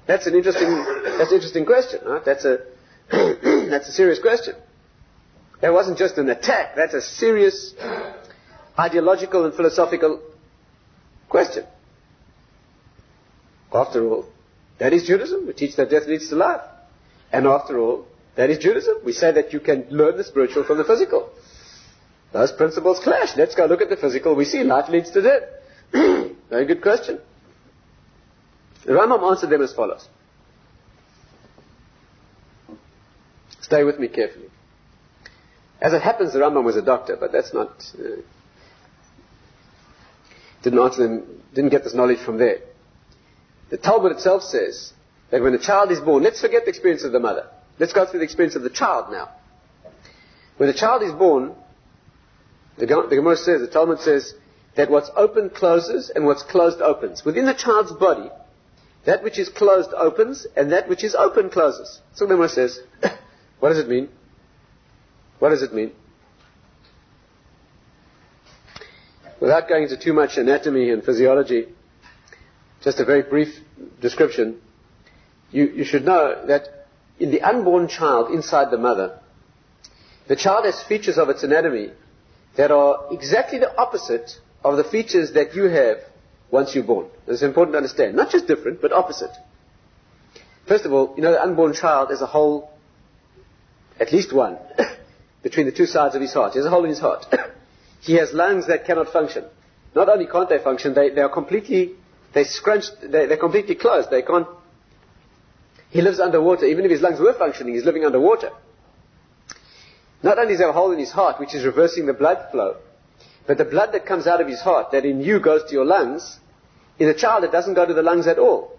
that's an interesting question, right? That's a serious question. That wasn't just an attack. That's a serious ideological and philosophical question. After all, that is Judaism. We teach that death leads to life. And after all, that is Judaism. We say that you can learn the spiritual from the physical. Those principles clash. Let's go look at the physical. We see life leads to death. Very good question. The Rambam answered them as follows. Stay with me carefully. As it happens, the Rambam was a doctor, but that's not... didn't get this knowledge from there. The Talmud itself says that when a child is born, let's forget the experience of the mother. Let's go through the experience of the child now. When a child is born, the Gemara says, the Talmud says, that what's open closes and what's closed opens. Within the child's body, that which is closed opens and that which is open closes. So the Gemara says, what does it mean? What does it mean? Without going into too much anatomy and physiology, just a very brief description, you should know that in the unborn child inside the mother, the child has features of its anatomy that are exactly the opposite of the features that you have once you're born. It's important to understand. Not just different, but opposite. First of all, the unborn child has a hole, at least one, between the two sides of his heart. He has a hole in his heart. He has lungs that cannot function. Not only can't they function, they're completely, they're completely closed. They can't He lives underwater. Even if his lungs were functioning, he's living underwater. Not only does he have a hole in his heart, which is reversing the blood flow, but the blood that comes out of his heart, that in you goes to your lungs, in a child it doesn't go to the lungs at all.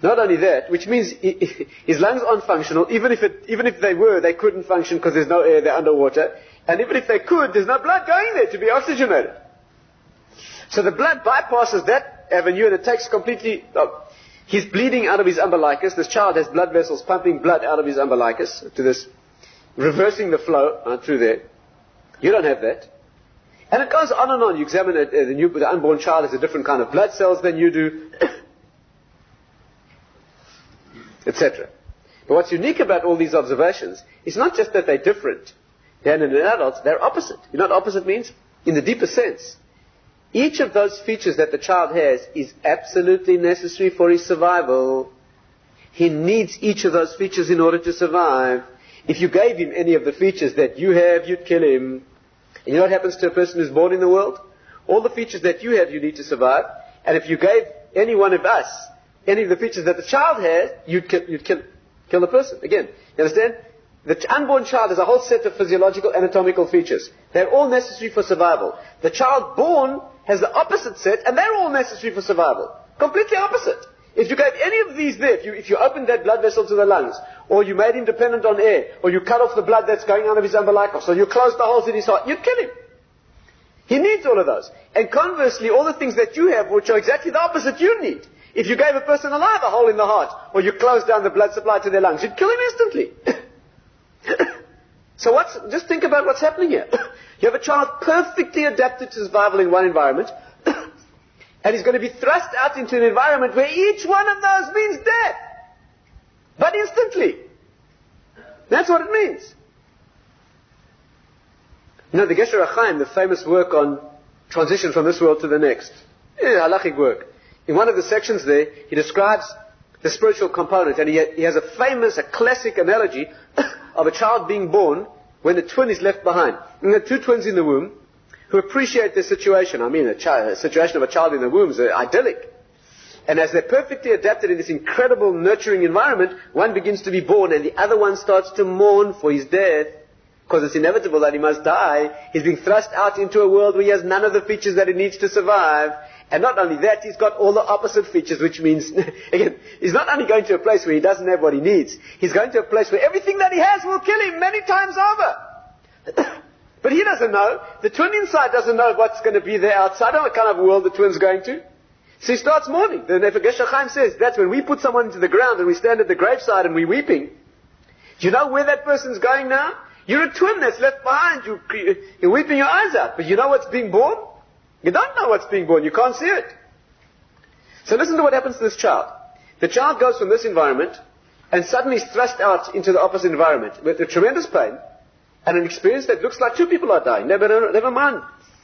Not only that, which means his lungs aren't functional. Even if they were, they couldn't function because there's no air, they're underwater. And even if they could, there's no blood going there to be oxygenated. So the blood bypasses that avenue and it takes completely... he's bleeding out of his umbilicus. This child has blood vessels pumping blood out of his umbilicus to this, reversing the flow through there. You don't have that. And it goes on and on. You examine it, the unborn child has a different kind of blood cells than you do, etc. But what's unique about all these observations is not just that they're different than in an adult, they're opposite. You know what opposite means? In the deeper sense. Each of those features that the child has is absolutely necessary for his survival. He needs each of those features in order to survive. If you gave him any of the features that you have, you'd kill him. And you know what happens to a person who's born in the world? All the features that you have, you need to survive. And if you gave any one of us any of the features that the child has, you'd kill the person. Again, you understand? The unborn child has a whole set of physiological, anatomical features. They're all necessary for survival. The child born has the opposite set, and they're all necessary for survival. Completely opposite. If you gave any of these there, if you opened that blood vessel to the lungs, or you made him dependent on air, or you cut off the blood that's going out of his umbilicus, or you closed the holes in his heart, you'd kill him. He needs all of those. And conversely, all the things that you have, which are exactly the opposite, you need. If you gave a person alive a hole in the heart, or you closed down the blood supply to their lungs, you'd kill him instantly. So just think about what's happening here. You have a child perfectly adapted to survival in one environment, and he's going to be thrust out into an environment where each one of those means death. But instantly. That's what it means. You know, the Gesher HaChaim, the famous work on transition from this world to the next, halachic work. In one of the sections there, he describes the spiritual component, and he has a classic analogy of a child being born when a twin is left behind. And there are two twins in the womb who appreciate their situation. I mean, a situation of a child in the womb is idyllic. And as they're perfectly adapted in this incredible nurturing environment, one begins to be born and the other one starts to mourn for his death, because it's inevitable that he must die. He's being thrust out into a world where he has none of the features that he needs to survive. And not only that, he's got all the opposite features, which means, again, he's not only going to a place where he doesn't have what he needs, he's going to a place where everything that he has will kill him many times over. But he doesn't know. The twin inside doesn't know what's going to be there outside, or what kind of world the twin's going to. So he starts mourning. The Gesher HaChaim says, that's when we put someone into the ground and we stand at the graveside and we're weeping. Do you know where that person's going now? You're a twin that's left behind. You're weeping your eyes out. But you know what's being born? You don't know what's being born. You can't see it. So listen to what happens to this child. The child goes from this environment and suddenly is thrust out into the opposite environment with a tremendous pain and an experience that looks like two people are dying. Never mind.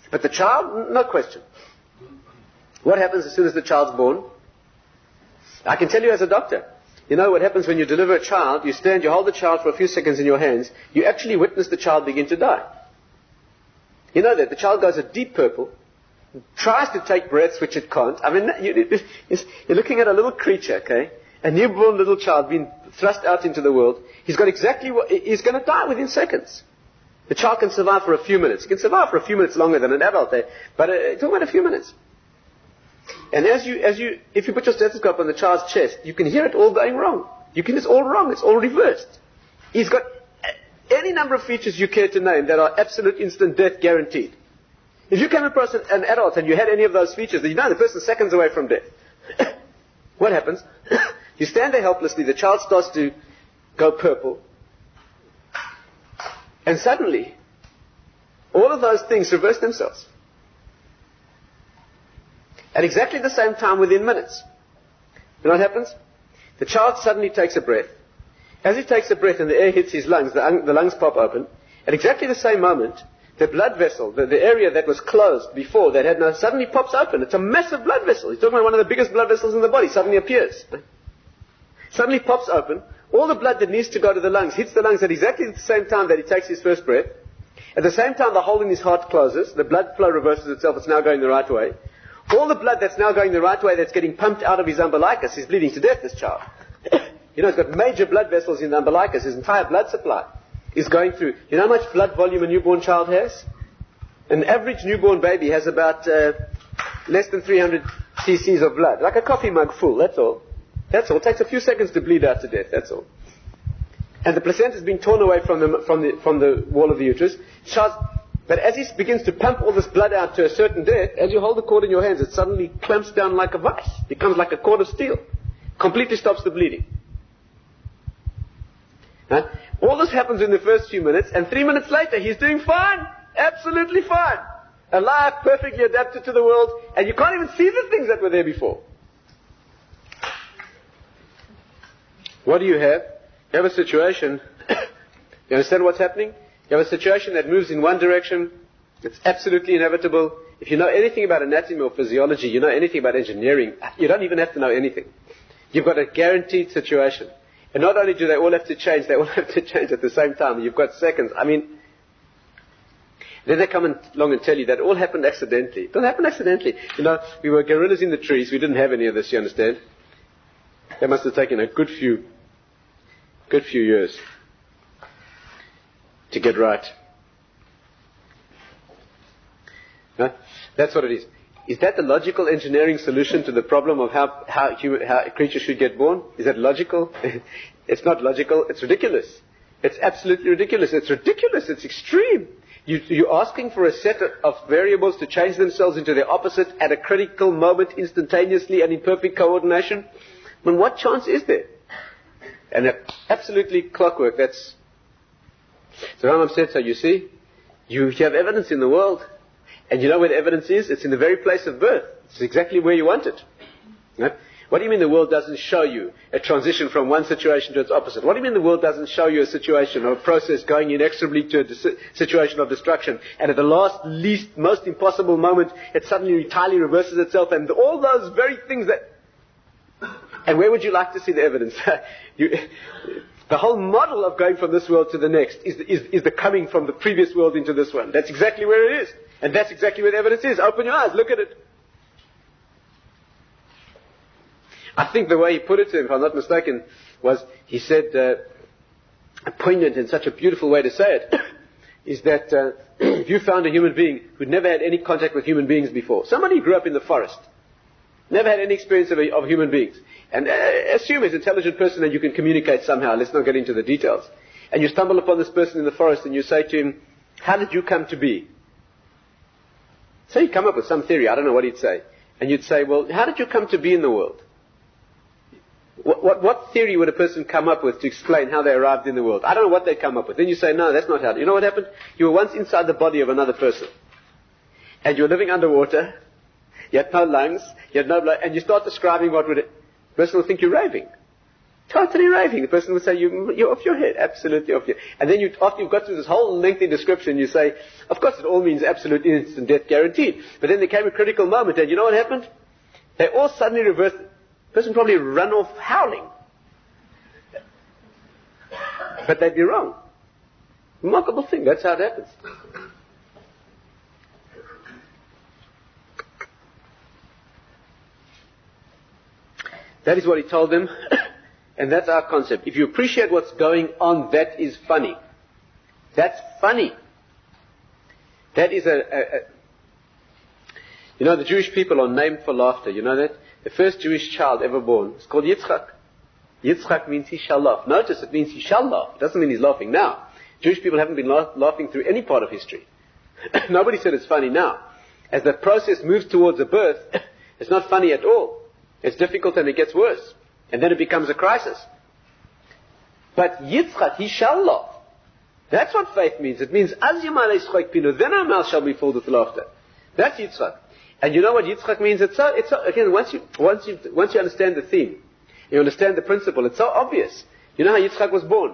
But the child, no question. What happens as soon as the child's born? I can tell you as a doctor. You know what happens when you deliver a child? You hold the child for a few seconds in your hands. You actually witness the child begin to die. You know that. The child goes a deep purple, tries to take breaths which it can't. I mean, you're looking at a little creature, okay? A newborn little child being thrust out into the world. He's got exactly he's going to die within seconds. The child can survive for a few minutes. He can survive for a few minutes longer than an adult there, but talking about a few minutes. And if you put your stethoscope on the child's chest, you can hear it all going wrong. It's all wrong. It's all reversed. He's got any number of features you care to name that are absolute instant death guaranteed. If you came across an adult and you had any of those features, you know the person's seconds away from death. What happens? You stand there helplessly, the child starts to go purple, and suddenly, all of those things reverse themselves. At exactly the same time, within minutes. You know what happens? The child suddenly takes a breath. As he takes a breath and the air hits his lungs, the lungs pop open. At exactly the same moment, the blood vessel, the area that was closed before, suddenly pops open. It's a massive blood vessel. He's talking about one of the biggest blood vessels in the body, suddenly appears. Suddenly pops open. All the blood that needs to go to the lungs hits the lungs at exactly the same time that he takes his first breath. At the same time, the hole in his heart closes. The blood flow reverses itself. It's now going the right way. All the blood that's now going the right way, that's getting pumped out of his umbilicus, is bleeding to death, this child. You know, he's got major blood vessels in the umbilicus. His entire blood supply is going through. You know how much blood volume a newborn child has? An average newborn baby has about less than 300 cc's of blood. Like a coffee mug full, that's all. That's all. It takes a few seconds to bleed out to death, that's all. And the placenta is being torn away from the wall of the uterus. But as he begins to pump all this blood out to a certain depth, as you hold the cord in your hands, it suddenly clamps down like a vice. It becomes like a cord of steel. Completely stops the bleeding. Huh? All this happens in the first few minutes, and 3 minutes later, he's doing fine. Absolutely fine. Alive, perfectly adapted to the world, and you can't even see the things that were there before. What do you have? You have a situation. You understand what's happening? You have a situation that moves in one direction. It's absolutely inevitable. If you know anything about anatomy or physiology, you know anything about engineering, you don't even have to know anything. You've got a guaranteed situation. And not only do they all have to change, they all have to change at the same time. You've got seconds. I mean, then they come along and tell you that all happened accidentally. It don't happen accidentally. You know, we were gorillas in the trees. We didn't have any of this, you understand? That must have taken a good few years to get right. Huh? That's what it is. Is that the logical engineering solution to the problem of how a creature should get born? Is that logical? It's not logical. It's ridiculous. It's absolutely ridiculous. It's ridiculous. It's extreme. You're asking for a set of variables to change themselves into their opposite at a critical moment, instantaneously and in perfect coordination. I mean, what chance is there? And absolutely clockwork. So Rambam said, so you see, you have evidence in the world. And you know where the evidence is? It's in the very place of birth. It's exactly where you want it. Right? What do you mean the world doesn't show you a transition from one situation to its opposite? What do you mean the world doesn't show you a situation or a process going inexorably to a situation of destruction, and at the least, most impossible moment, it suddenly entirely reverses itself, and all those very things that... And where would you like to see the evidence? The whole model of going from this world to the next is the coming from the previous world into this one. That's exactly where it is. And that's exactly where the evidence is. Open your eyes, look at it. I think the way he put it to him, if I'm not mistaken, was he said, poignant in such a beautiful way to say it, is that if you found a human being who'd never had any contact with human beings before, somebody who grew up in the forest, never had any experience of human beings, and assume he's an intelligent person and you can communicate somehow, let's not get into the details, and you stumble upon this person in the forest and you say to him, how did you come to be? So you come up with some theory, I don't know what he'd say, and you'd say, well, how did you come to be in the world? What theory would a person come up with to explain how they arrived in the world? I don't know what they'd come up with. Then you say, no, that's not how. You know what happened? You were once inside the body of another person. And you were living underwater. You had no lungs. You had no blood. And you start describing what would... The person will think you're raving. Totally raving. The person would say, you're off your head. Absolutely off your head. And then after you've got through this whole lengthy description, you say, of course it all means absolute instant death guaranteed. But then there came a critical moment, and you know what happened? They all suddenly reversed. The person probably run off howling. But they'd be wrong. Remarkable thing. That's how it happens. That is what he told them. And that's our concept. If you appreciate what's going on, that is funny. That's funny. That is you know, the Jewish people are named for laughter. You know that? The first Jewish child ever born is called Yitzhak. Yitzhak means he shall laugh. Notice it means he shall laugh. It doesn't mean he's laughing now. Jewish people haven't been laughing through any part of history. Nobody said it's funny now. As the process moves towards a birth, it's not funny at all. It's difficult and it gets worse. And then it becomes a crisis. But Yitzhak, he shall laugh. That's what faith means. It means, as then our mouth shall be filled with laughter. That's Yitzhak. And you know what Yitzhak means? It's so again, once you understand the theme, you understand the principle, it's so obvious. You know how Yitzhak was born?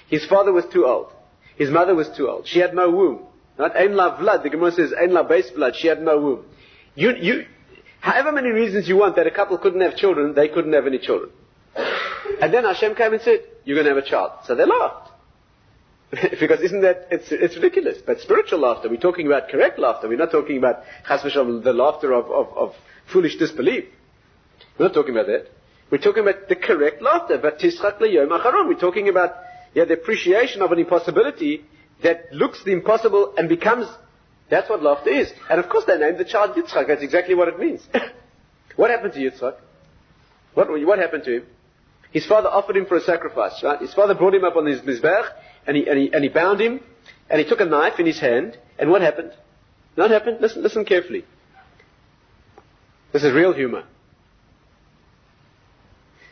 His father was too old. His mother was too old. She had no womb. Not Ein La Vlad. The Gemara says Ein La base blood. She had no womb. However many reasons you want that a couple couldn't have children, they couldn't have any children. And then Hashem came and said, you're going to have a child. So they laughed. Because isn't that, it's ridiculous. But spiritual laughter, we're talking about correct laughter. We're not talking about, chas v'shalom, the laughter of foolish disbelief. We're not talking about that. We're talking about the correct laughter. But tischak leyom acharon. We're talking about, the appreciation of an impossibility that looks the impossible and becomes, that's what laughter is. And of course they named the child Yitzhak. That's exactly what it means. What happened to Yitzhak? What happened to him? His father offered him for a sacrifice, right? His father brought him up on his mizbech, and he bound him, and he took a knife in his hand, and what happened? What happened? Listen carefully. This is real humor.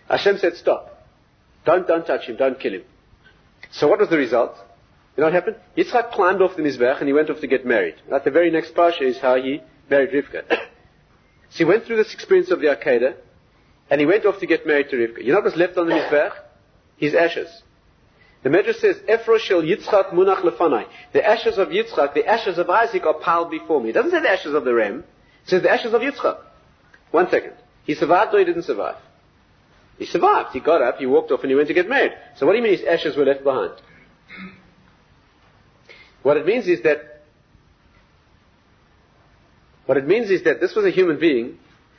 Hashem said, stop. Don't touch him, don't kill him. So what was the result? You know what happened? Yitzhak climbed off the mizbech, and he went off to get married. Right? The very next parsha is how he married Rivka. So he went through this experience of the Akedah, and he went off to get married to Rivka. You know what was left on the mizbech? His ashes. The Medrash says, Efro shel Yitzchak munach lefanai. The ashes of Yitzchak, the ashes of Isaac are piled before me. It doesn't say the ashes of the ram. It says the ashes of Yitzchak. 1 second. He survived or he didn't survive? He survived. He got up, he walked off, and he went to get married. So what do you mean his ashes were left behind? What it means is that this was a human being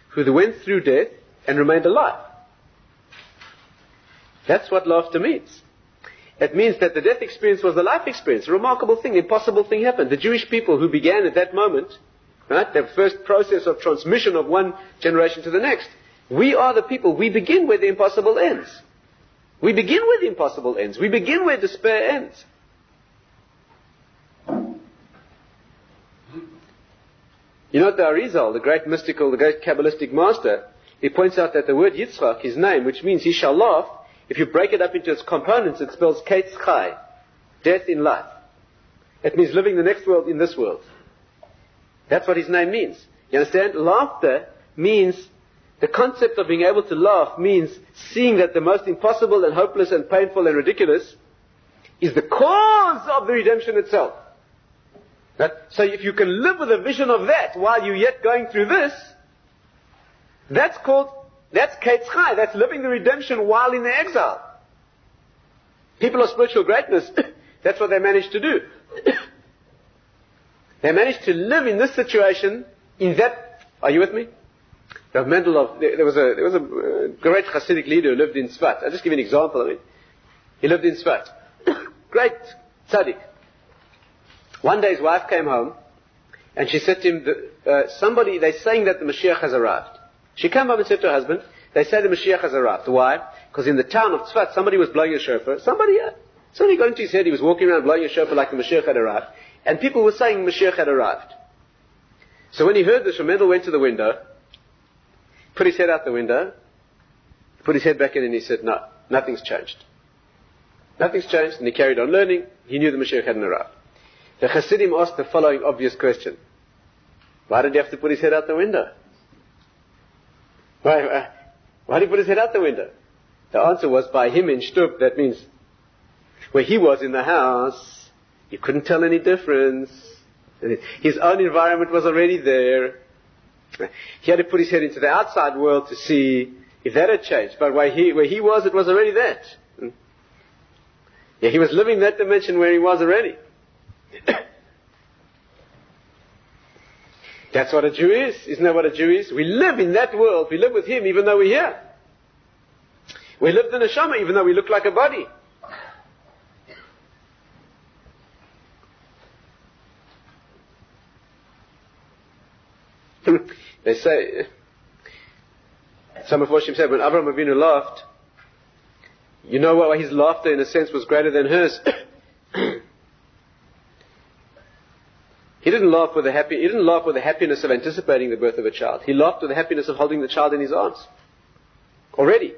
who went through death and remained alive. That's what laughter means. It means that the death experience was the life experience. A remarkable thing, impossible thing happened. The Jewish people who began at that moment, right, the first process of transmission of one generation to the next, we are the people, we begin where the impossible ends. We begin where the impossible ends. We begin where despair ends. You know, the Arizal, the great mystical, the great Kabbalistic master, he points out that the word Yitzchak, his name, which means he shall laugh, if you break it up into its components, it spells Ketz Chai, death in life. It means living the next world in this world. That's what his name means. You understand? Laughter means, the concept of being able to laugh means seeing that the most impossible and hopeless and painful and ridiculous is the cause of the redemption itself. Right? So if you can live with a vision of that while you're yet going through this, that's Ketz Chai, that's living the redemption while in the exile. People of spiritual greatness, that's what they managed to do. They managed to live in this situation, in that, are you with me? There was a great Hasidic leader who lived in Tzfat. I'll just give you an example. He lived in Tzfat. Great tzaddik. One day his wife came home, and she said to him, they're saying that the Mashiach has arrived. She came home and said to her husband, they say the Mashiach has arrived. Why? Because in the town of Tzfat, somebody was blowing a shofar. Somebody got into his head, he was walking around blowing a shofar like the Mashiach had arrived. And people were saying Mashiach had arrived. So when he heard this, Mendel went to the window, put his head out the window, put his head back in, and he said, no, nothing's changed. Nothing's changed, and he carried on learning. He knew the Mashiach hadn't arrived. The Hasidim asked the following obvious question. Why did he have to put his head out the window? Why did he put his head out the window? The answer was, by him in Shtub, that means where he was in the house, you couldn't tell any difference. His own environment was already there. He had to put his head into the outside world to see if that had changed. But where he was, it was already that. Yeah, he was living that dimension where he was already. That's what a Jew is. Isn't that what a Jew is? We live in that world. We live with him even though we're here. We live the neshama even though we look like a body. They say, some of Moshe said, when Avraham Avinu laughed, you know what, his laughter in a sense was greater than hers. He didn't laugh with the happiness of anticipating the birth of a child. He laughed with the happiness of holding the child in his arms. Already.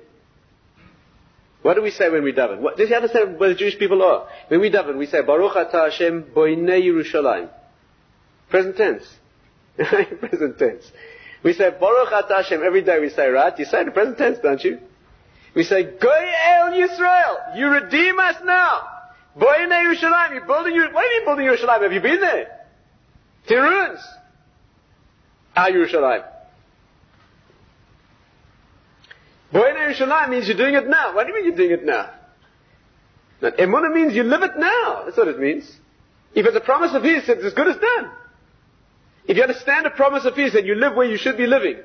What do we say when we daven? Do you understand where the Jewish people are? When we daven, we say, Baruch atah Hashem boinei Yerushalayim. Present tense. Present tense. We say, Baruch atah Hashem. Every day we say, right? You say the present tense, don't you? We say, Goy El Yisrael. You redeem us now. Boinei Yerushalayim. You're building what do you mean building Yerushalayim? Have you been there? To ruins. Yerushalayim. Boinei Yerushalayim means you're doing it now. What do you mean you're doing it now? Now, emunah means you live it now. That's what it means. If it's a promise of His, it's as good as done. If you understand a promise of His and you live where you should be living,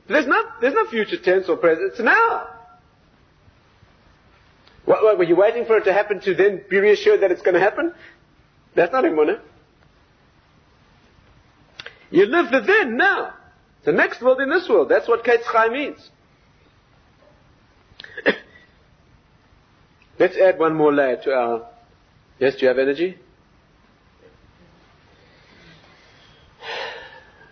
there's no future tense or present. It's now. What, were you waiting for it to happen to then be reassured that it's going to happen? That's not emunah. You live the then, now. The next world in this world. That's what Ketz Chai means. Let's add one more layer to our... Yes, do you have energy?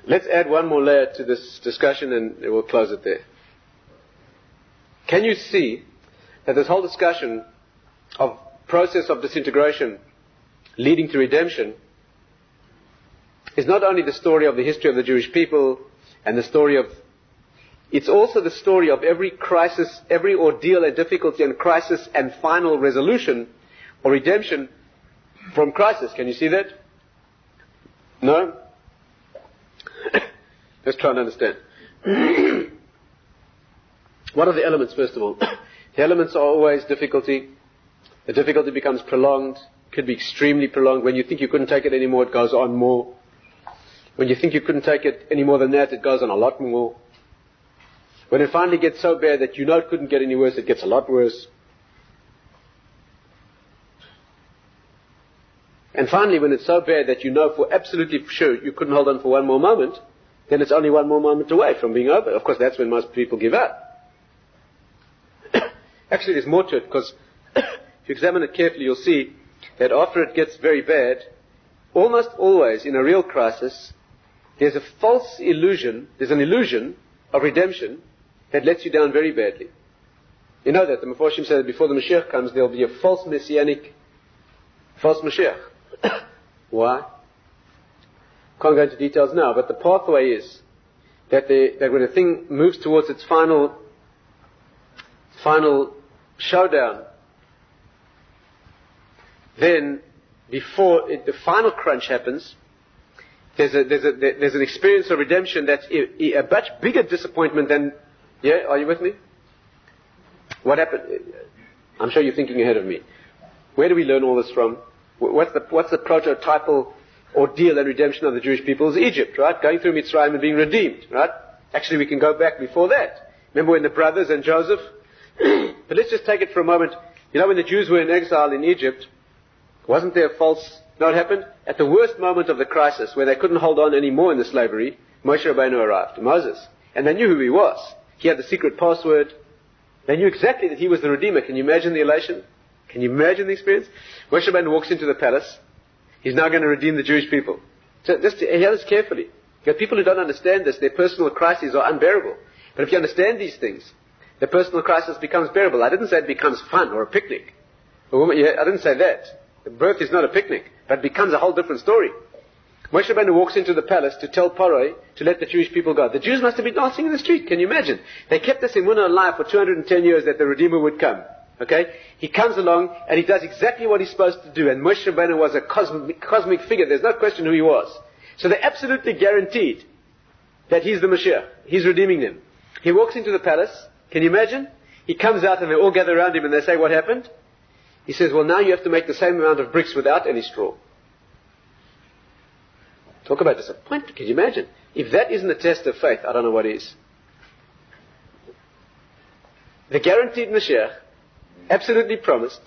Let's add one more layer to this discussion and we'll close it there. Can you see that this whole discussion of process of disintegration leading to redemption is not only the story of the history of the Jewish people and the story of... It's also the story of every crisis, every ordeal and difficulty and crisis and final resolution or redemption from crisis. Can you see that? No? Let's try and understand. What are the elements, first of all? The elements are always difficulty. The difficulty becomes prolonged, could be extremely prolonged. When you think you couldn't take it anymore, it goes on more. When you think you couldn't take it any more than that, it goes on a lot more. When it finally gets so bad that you know it couldn't get any worse, it gets a lot worse. And finally, when it's so bad that you know for absolutely sure you couldn't hold on for one more moment, then it's only one more moment away from being over. Of course, that's when most people give up. Actually, there's more to it, because if you examine it carefully, you'll see that after it gets very bad, almost always in a real crisis, there's a false illusion, there's an illusion of redemption that lets you down very badly. You know that the Meforshim said that before the Mashiach comes, there'll be a false messianic, false Mashiach. Why? Can't go into details now, but the pathway is that when a thing moves towards its final showdown, then before the final crunch happens, there's an experience of redemption that's a much bigger disappointment than... Yeah, are you with me? What happened? I'm sure you're thinking ahead of me. Where do we learn all this from? What's the prototypal ordeal and redemption of the Jewish people? Is Egypt, right? Going through Mitzrayim and being redeemed, right? Actually, we can go back before that. Remember when the brothers and Joseph? But let's just take it for a moment. You know, when the Jews were in exile in Egypt, wasn't there a false... You know what happened? At the worst moment of the crisis, where they couldn't hold on anymore in the slavery, Moshe Rabbeinu arrived, Moses. And they knew who he was. He had the secret password. They knew exactly that he was the Redeemer. Can you imagine the elation? Can you imagine the experience? Moshe Rabbeinu walks into the palace. He's now going to redeem the Jewish people. So just hear this carefully. You have people who don't understand this. Their personal crises are unbearable. But if you understand these things, the personal crisis becomes bearable. I didn't say it becomes fun or a picnic. I didn't say that. The birth is not a picnic, but it becomes a whole different story. Moshe Rabbeinu walks into the palace to tell Paro to let the Jewish people go. The Jews must have been dancing in the street. Can you imagine? They kept this emunah alive for 210 years that the Redeemer would come. Okay? He comes along and he does exactly what he's supposed to do. And Moshe Rabbeinu was a cosmic figure. There's no question who he was. So they're absolutely guaranteed that he's the Mashiach. He's redeeming them. He walks into the palace. Can you imagine? He comes out and they all gather around him and they say, what happened? He says, well, now you have to make the same amount of bricks without any straw. Talk about disappointment. Can you imagine? If that isn't a test of faith, I don't know what is. The guaranteed Mashiach, absolutely promised,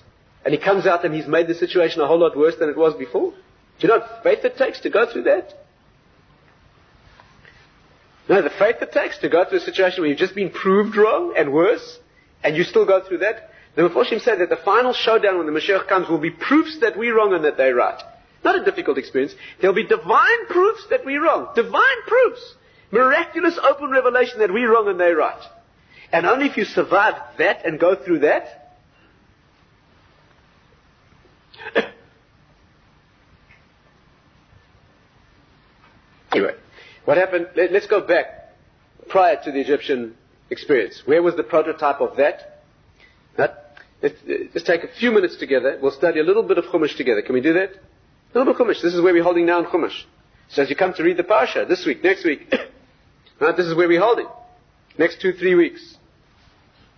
and he comes out and he's made the situation a whole lot worse than it was before. Do you know what faith it takes to go through that? No, the faith it takes to go through a situation where you've just been proved wrong and worse, and you still go through that. The Meforshim said that the final showdown when the Mashiach comes will be proofs that we're wrong and that they're right. Not a difficult experience. There'll be divine proofs that we're wrong. Divine proofs. Miraculous open revelation that we're wrong and they're right. And only if you survive that and go through that. Anyway, what happened? Let's go back prior to the Egyptian experience. Where was the prototype of that? Let's take a few minutes together. We'll study a little bit of Chumash together. Can we do that? A little bit of Chumash. This is where we're holding now in Chumash. So as you come to read the Parsha this week, next week, right, this is where we're holding. Next 2-3 weeks.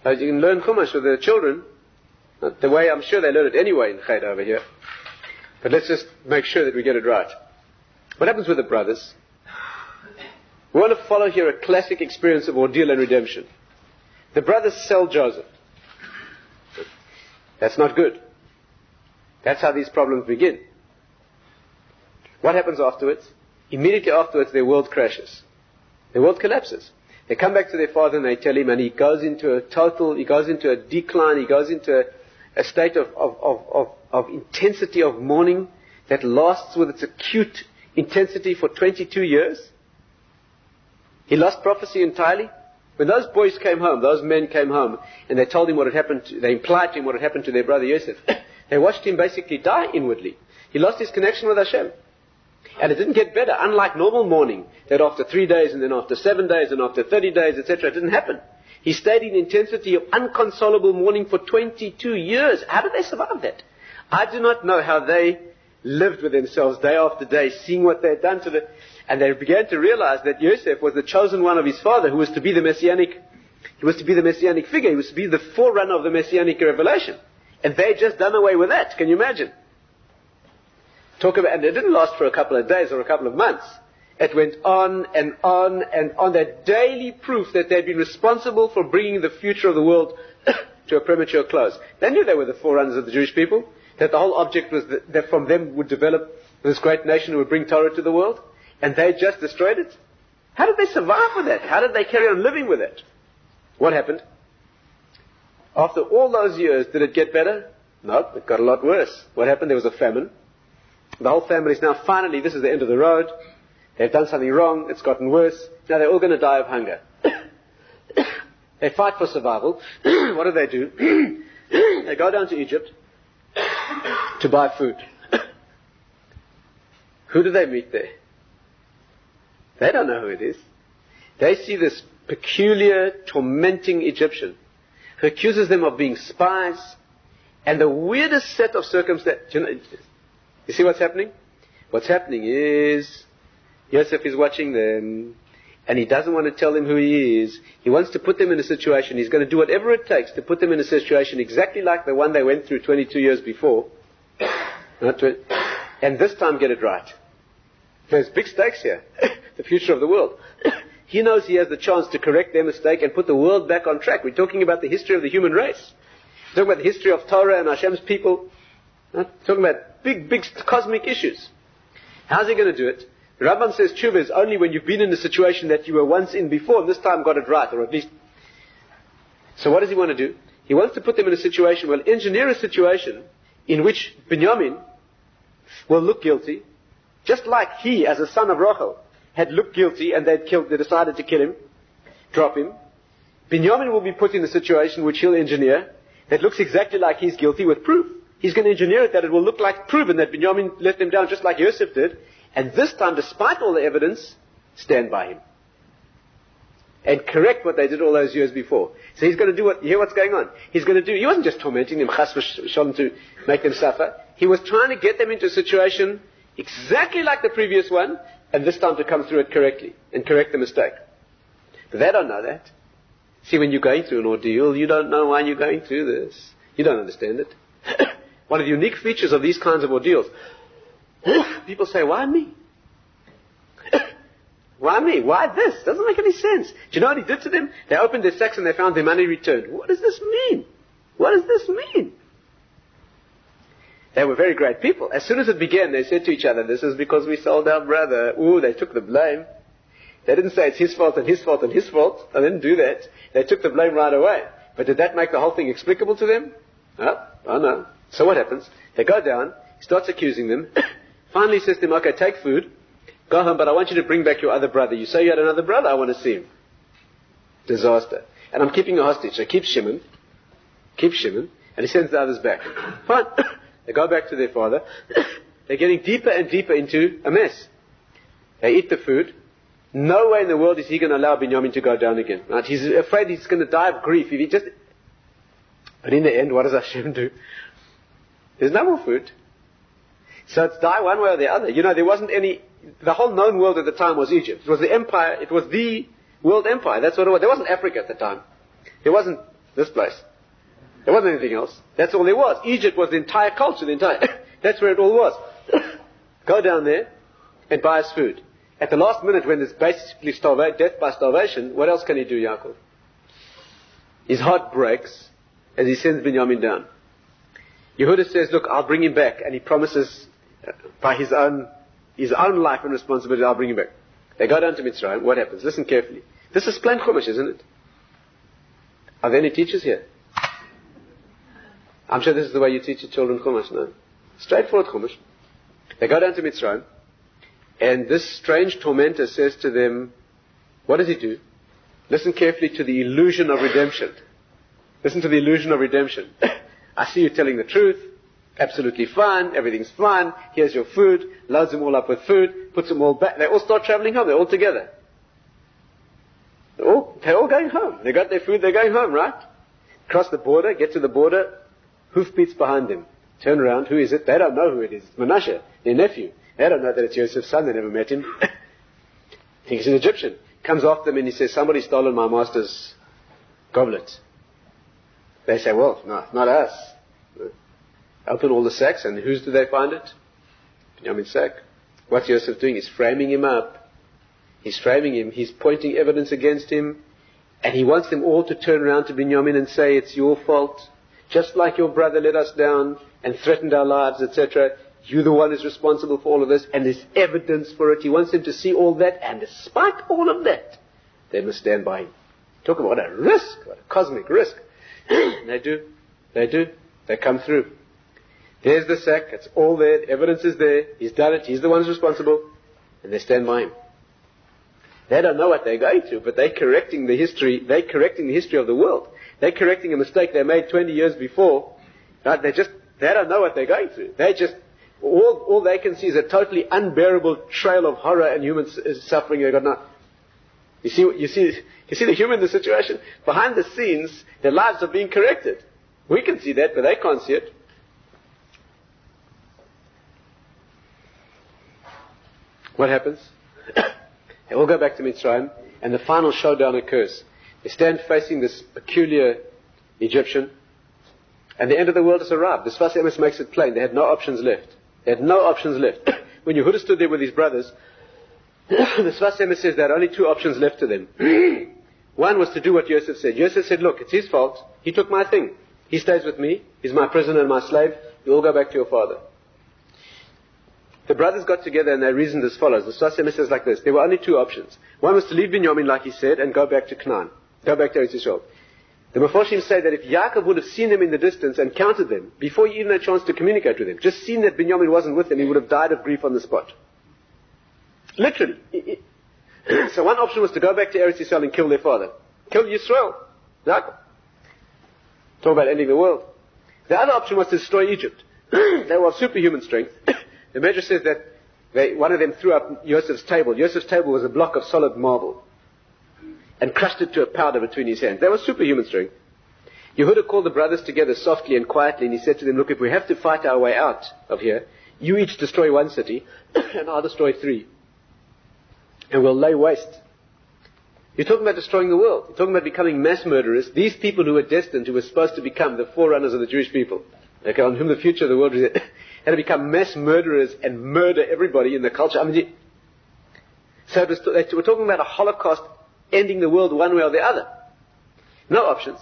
You can learn Chumash with the children. The way I'm sure they learn it anyway in Ched over here. But let's just make sure that we get it right. What happens with the brothers? We want to follow here a classic experience of ordeal and redemption. The brothers sell Joseph. That's not good. That's how these problems begin. What happens afterwards? Immediately afterwards, their world crashes. Their world collapses. They come back to their father and they tell him, and he goes into a decline, he goes into a state of intensity of mourning that lasts with its acute intensity for 22 years. He lost prophecy entirely. When those boys came home, those men came home, and they told him what had happened, they implied to him what had happened to their brother Yosef, they watched him basically die inwardly. He lost his connection with Hashem. And it didn't get better, unlike normal mourning, that after 3 days, and then after 7 days, and after 30 days, etc., it didn't happen. He stayed in intensity of unconsolable mourning for 22 years. How did they survive that? I do not know how they lived with themselves day after day, seeing what they had done to the... And they began to realize that Yosef was the chosen one of his father, who was to be the messianic figure. He was to be the forerunner of the messianic revelation. And they had just done away with that. Can you imagine? And it didn't last for a couple of days or a couple of months. It went on and on and on. That daily proof that they'd been responsible for bringing the future of the world to a premature close. They knew they were the forerunners of the Jewish people, that the whole object was that from them would develop this great nation who would bring Torah to the world, and they just destroyed it. How did they survive with that? How did they carry on living with it? What happened? After all those years, did it get better? No, it got a lot worse. What happened? There was a famine. The whole family is now finally, this is the end of the road. They've done something wrong. It's gotten worse. Now they're all going to die of hunger. They fight for survival. What do? They go down to Egypt to buy food. Who do they meet there? They don't know who it is. They see this peculiar, tormenting Egyptian who accuses them of being spies, and the weirdest set of circumstances. You see what's happening? What's happening is Yosef is watching them, and he doesn't want to tell them who he is. He wants to put them in a situation. He's going to do whatever it takes to put them in a situation exactly like the one they went through 22 years before. And this time get it right. There's big stakes here. The future of the world. He knows he has the chance to correct their mistake and put the world back on track. We're talking about the history of the human race. We're talking about the history of Torah and Hashem's people. We're talking about big cosmic issues. How's he going to do it? The Rambam says tshuva is only when you've been in a situation that you were once in before, and this time got it right, or at least... So what does he want to do? He wants to put them in a situation, engineer a situation in which Binyamin will look guilty, just like he, as a son of Rachel, had looked guilty and they decided to kill him, drop him. Binyamin will be put in a situation which he'll engineer that looks exactly like he's guilty with proof. He's going to engineer it that it will look like proven that Binyamin let them down just like Yosef did. And this time, despite all the evidence, stand by him. And correct what they did all those years before. So he's going to do you hear what's going on? He wasn't just tormenting them, chas v'shalom, to make them suffer. He was trying to get them into a situation exactly like the previous one, and this time to come through it correctly, and correct the mistake. But they don't know that. See, when you're going through an ordeal, you don't know why you're going through this. You don't understand it. One of the unique features of these kinds of ordeals, people say, why me? Why me? Why this? Doesn't make any sense. Do you know what he did to them? They opened their sacks and they found their money returned. What does this mean? What does this mean? They were very great people. As soon as it began, they said to each other, this is because we sold our brother. Ooh, they took the blame. They didn't say it's his fault and his fault and his fault. They didn't do that. They took the blame right away. But did that make the whole thing explicable to them? Oh no. So what happens? They go down, he starts accusing them. Finally he says to them, okay, take food, go home, but I want you to bring back your other brother. You say you had another brother, I want to see him. Disaster. And I'm keeping a hostage. So keep Shimon, and he sends the others back. Fine. They go back to their father. They're getting deeper and deeper into a mess. They eat the food. No way in the world is he going to allow Binyamin to go down again. Right? He's afraid he's going to die of grief if he just... But in the end, what does Hashem do? There's no more food. So it's die one way or the other. You know, there wasn't any... The whole known world at the time was Egypt. It was the empire. It was the world empire. That's what it was. There wasn't Africa at the time. There wasn't this place. There wasn't anything else. That's all there was. Egypt was the entire culture, that's where it all was. Go down there and buy us food. At the last minute, when there's basically death by starvation, what else can he do, Yaakov? His heart breaks as he sends Binyamin down. Yehuda says, look, I'll bring him back. And he promises by his own life and responsibility, I'll bring him back. They go down to Mitzrayim. What happens? Listen carefully. This is plain Chumash, isn't it? Are there any teachers here? I'm sure this is the way you teach your children Chumash, no? Straightforward Chumash. They go down to Mitzrayim, and this strange tormentor says to them, what does he do? Listen carefully to the illusion of redemption. Listen to the illusion of redemption. I see you telling the truth. Absolutely fine. Everything's fine. Here's your food. Loads them all up with food. Puts them all back. They all start traveling home. They're all together. They're all going home. They got their food. They're going home, right? Cross the border. Get to the border. Hoofbeats behind them. Turn around. Who is it? They don't know who it is. It's Menashe, their nephew. They don't know that it's Joseph's son. They never met him. Think he's an Egyptian. Comes after them and he says, somebody's stolen my master's goblet. They say, well, no, not us. Open all the sacks, and whose do they find it? Binyamin's sack. What's Joseph doing? He's framing him up. He's framing him. He's pointing evidence against him. And he wants them all to turn around to Binyamin and say, it's your fault. Just like your brother let us down and threatened our lives, etc. You're the one who's responsible for all of this, and there's evidence for it. He wants them to see all that, and despite all of that, they must stand by him. Talk about a risk, what a cosmic risk. They do. They come through. There's the sack, it's all there, evidence is there, he's done it, he's the one who's responsible, and they stand by him. They don't know what they're going through, but they're correcting the history of the world. They're correcting a mistake they made 20 years before. Right? They don't know what they're going through. All they can see is a totally unbearable trail of horror and human suffering. They got no. You see the human in the situation. Behind the scenes, their lives are being corrected. We can see that, but they can't see it. What happens? They all go back to Mitzrayim, and the final showdown occurs. They stand facing this peculiar Egyptian, and the end of the world has arrived. The Sfas Emes makes it plain. They had no options left. When Yehuda stood there with his brothers, the Sfas Emes says there are only two options left to them. One was to do what Yosef said. Yosef said, look, it's his fault. He took my thing. He stays with me. He's my prisoner and my slave. You all go back to your father. The brothers got together and they reasoned as follows. The Sfas Emes says like this. There were only two options. One was to leave Binyamin, like he said, and go back to Canaan. Go back to Eretz Yisrael. The Mefarshim say that if Yaakov would have seen them in the distance and counted them, before he even had a chance to communicate with them, just seen that Binyamin wasn't with them, he would have died of grief on the spot. Literally. So one option was to go back to Eretz Yisrael and kill their father. Kill Yisrael. Yaakov. Talk about ending the world. The other option was to destroy Egypt. They were of superhuman strength. The Medrash says that one of them threw up Yosef's table. Yosef's table was a block of solid marble and crushed it to a powder between his hands. They were superhuman strength. Yehuda called the brothers together softly and quietly, and he said to them, look, if we have to fight our way out of here, you each destroy one city, and I'll destroy 3. And we'll lay waste. You're talking about destroying the world. You're talking about becoming mass murderers. These people who were destined, who were supposed to become the forerunners of the Jewish people, okay, on whom the future of the world is, had to become mass murderers and murder everybody in the culture. So they were talking about a Holocaust ending the world one way or the other. No options.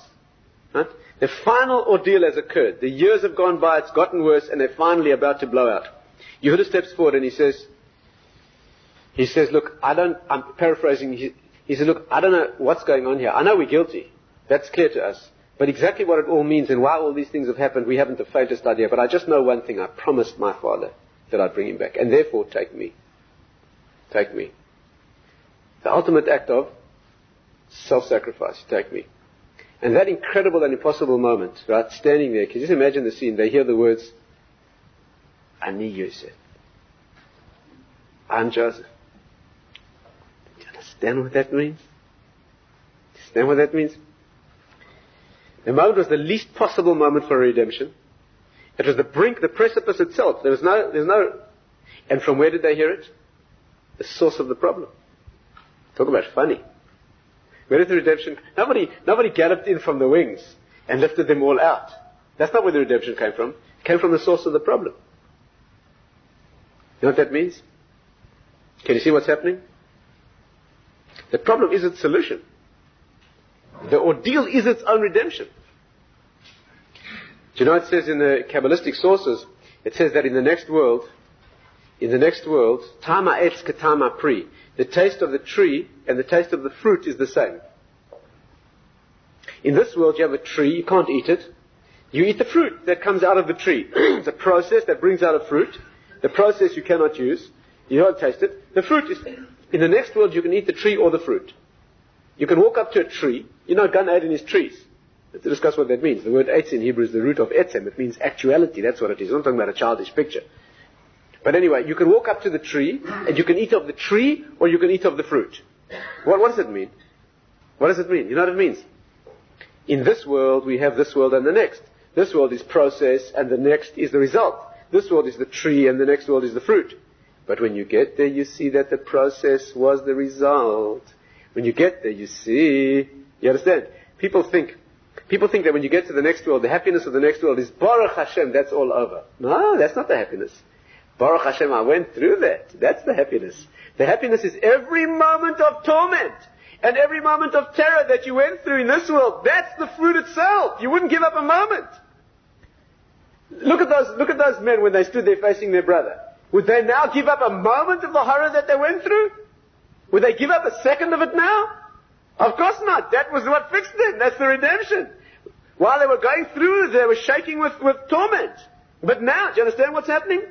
Right? The final ordeal has occurred. The years have gone by, it's gotten worse, and they're finally about to blow out. Yehuda steps forward and he says, look, I'm paraphrasing, he said, look, I don't know what's going on here. I know we're guilty. That's clear to us. But exactly what it all means and why all these things have happened, we haven't the faintest idea. But I just know one thing. I promised my father that I'd bring him back. And therefore, take me. Take me. The ultimate act of self-sacrifice. Take me. And that incredible and impossible moment, right, standing there, can you just imagine the scene? They hear the words, Ani Yosef. I'm Joseph. Do you understand what that means? Understand what that means? The moment was the least possible moment for redemption. It was the brink, the precipice itself. There's no, and from where did they hear it? The source of the problem. Talk about funny. Where is the redemption? Nobody galloped in from the wings. and lifted them all out. That's not where the redemption came from. It came from the source of the problem. You know what that means? Can you see what's happening? The problem is its solution. The ordeal is its own redemption. Do you know what it says in the Kabbalistic sources? It says that in the next world, tama etz ketama pri, the taste of the tree and the taste of the fruit is the same. In this world you have a tree, you can't eat it. You eat the fruit that comes out of the tree. It's a process that brings out a fruit. The process you cannot use. You don't taste it. The fruit is... In the next world you can eat the tree or the fruit. You can walk up to a tree. You know, Gan Eden is trees. Let's discuss what that means. The word etz in Hebrew is the root of etzem. It means actuality. That's what it is. I'm not talking about a childish picture. But anyway, you can walk up to the tree, and you can eat of the tree, or you can eat of the fruit. What does it mean? What does it mean? You know what it means? In this world, we have this world and the next. This world is process, and the next is the result. This world is the tree, and the next world is the fruit. But when you get there, you see that the process was the result. When you get there, you see... You understand? People think that when you get to the next world, the happiness of the next world is Baruch Hashem, that's all over. No, that's not the happiness. Baruch Hashem, I went through that. That's the happiness. The happiness is every moment of torment and every moment of terror that you went through in this world. That's the fruit itself. You wouldn't give up a moment. Look at those men when they stood there facing their brother. Would they now give up a moment of the horror that they went through? Would they give up a second of it now? Of course not. That was what fixed them. That's the redemption. While they were going through, they were shaking with torment. But now, do you understand what's happening?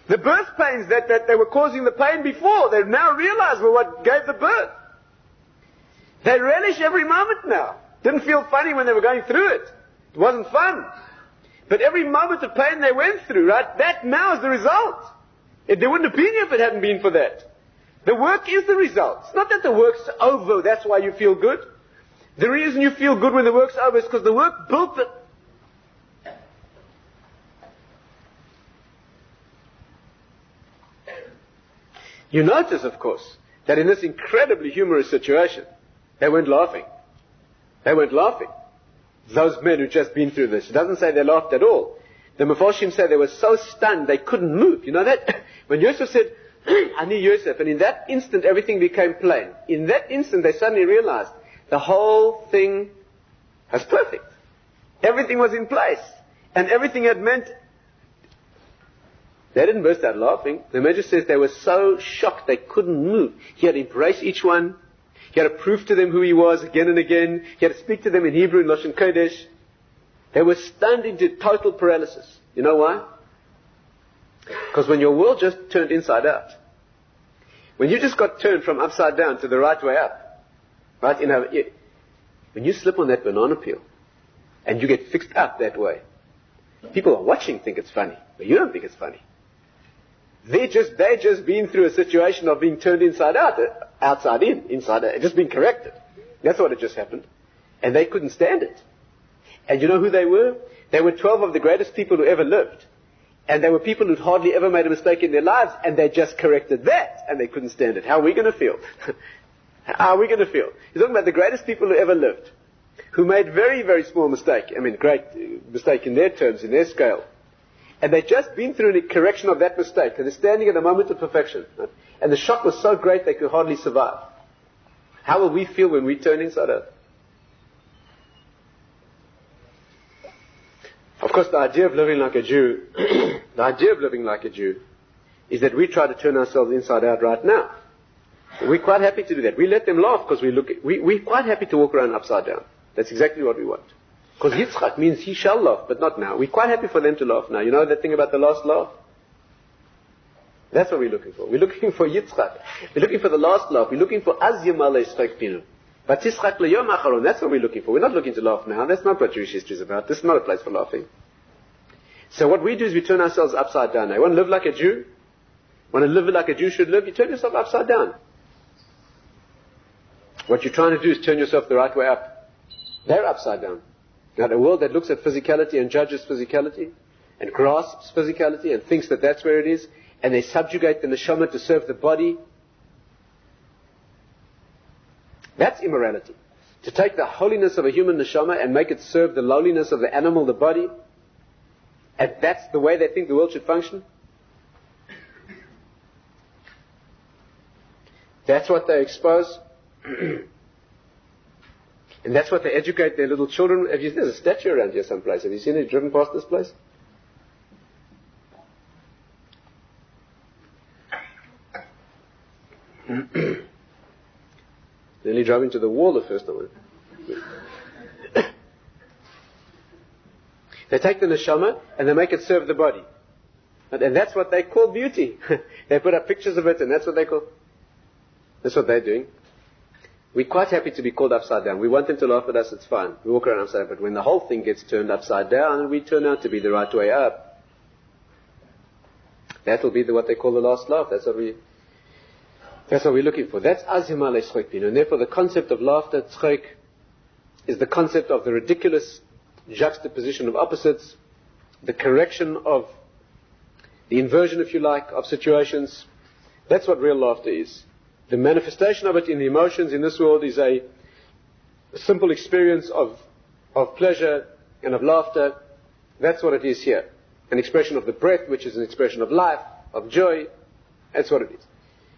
The birth pains that they were causing the pain before, they now realize were what gave the birth. They relish every moment now. Didn't feel funny when they were going through it. It wasn't fun. But every moment of pain they went through, right, that now is the result. There wouldn't have been if it hadn't been for that. The work is the result. It's not that the work's over, that's why you feel good. The reason you feel good when the work's over is because the work built it. You notice, of course, that in this incredibly humorous situation, they weren't laughing. They weren't laughing. Those men who'd just been through this. It doesn't say they laughed at all. The Mefarshim say they were so stunned they couldn't move. You know that? When Yosef said, I knew Yosef, and in that instant everything became plain. In that instant they suddenly realized the whole thing was perfect. Everything was in place. And everything had meant... They didn't burst out laughing. The Medrash says they were so shocked they couldn't move. He had to embrace each one. He had to prove to them who he was again and again. He had to speak to them in Hebrew, in Lashon Kodesh. They were stunned into total paralysis. You know why? Because when your world just turned inside out, when you just got turned from upside down to the right way up, right? When you slip on that banana peel and you get fixed up that way, people are watching think it's funny, but you don't think it's funny. They just been through a situation of being turned inside out, outside in, inside out, just being corrected. That's what had just happened. And they couldn't stand it. And you know who they were? They were 12 of the greatest people who ever lived. And they were people who'd hardly ever made a mistake in their lives, and they just corrected that, and they couldn't stand it. How are we going to feel? How are we going to feel? You're talking about the greatest people who ever lived, who made very, very small mistake. I mean, great mistake in their terms, in their scale. And they'd just been through a correction of that mistake, and they're standing at a moment of perfection. Right? And the shock was so great they could hardly survive. How will we feel when we turn inside out? Of course, the idea of living like a Jew, is that we try to turn ourselves inside out right now. We're quite happy to do that. We let them laugh because we're quite happy to walk around upside down. That's exactly what we want. Because Yitzhak means he shall laugh, but not now. We're quite happy for them to laugh now. You know that thing about the last laugh? That's what we're looking for. We're looking for Yitzhak. We're looking for the last laugh. We're looking for Az Yamale Yitzchak Pinu. But Yitzchak L'Yom Acharon, that's what we're looking for. We're not looking to laugh now. That's not what Jewish history is about. This is not a place for laughing. So what we do is we turn ourselves upside down. Now, you want to live like a Jew? Want to live like a Jew should live? You turn yourself upside down. What you're trying to do is turn yourself the right way up. They're upside down. Now, a world that looks at physicality and judges physicality and grasps physicality and thinks that that's where it is, and they subjugate the neshama to serve the body. That's immorality. To take the holiness of a human neshama and make it serve the lowliness of the animal, the body, and that's the way they think the world should function? That's what they expose. And that's what they educate their little children. There's a statue around here someplace. Have you seen it? Driven past this place? Nearly drove into the wall the first time. They take the neshama and they make it serve the body. And that's what they call beauty. They put up pictures of it and that's what they call. That's what they're doing. We're quite happy to be called upside down. We want them to laugh at us, it's fine. We walk around upside down. But when the whole thing gets turned upside down, we turn out to be the right way up. That'll be what they call the last laugh. That's what we're looking for. That's azima le'schok. And therefore the concept of laughter, tzchok, is the concept of the ridiculous juxtaposition of opposites, the correction of the inversion, if you like, of situations. That's what real laughter is. The manifestation of it in the emotions in this world is a simple experience of pleasure and of laughter. That's what it is here. An expression of the breath, which is an expression of life, of joy. That's what it is.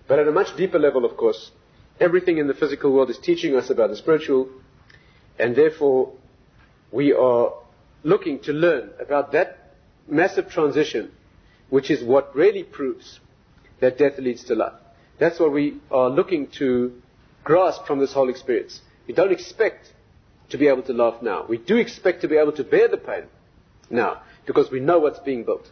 But at a much deeper level, of course, everything in the physical world is teaching us about the spiritual, and therefore we are looking to learn about that massive transition, which is what really proves that death leads to life. That's what we are looking to grasp from this whole experience. We don't expect to be able to laugh now. We do expect to be able to bear the pain now, because we know what's being built.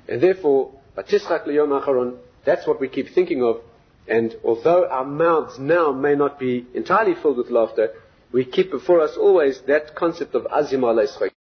And therefore, that's what we keep thinking of. And although our mouths now may not be entirely filled with laughter, we keep before us always that concept of azima le'schok.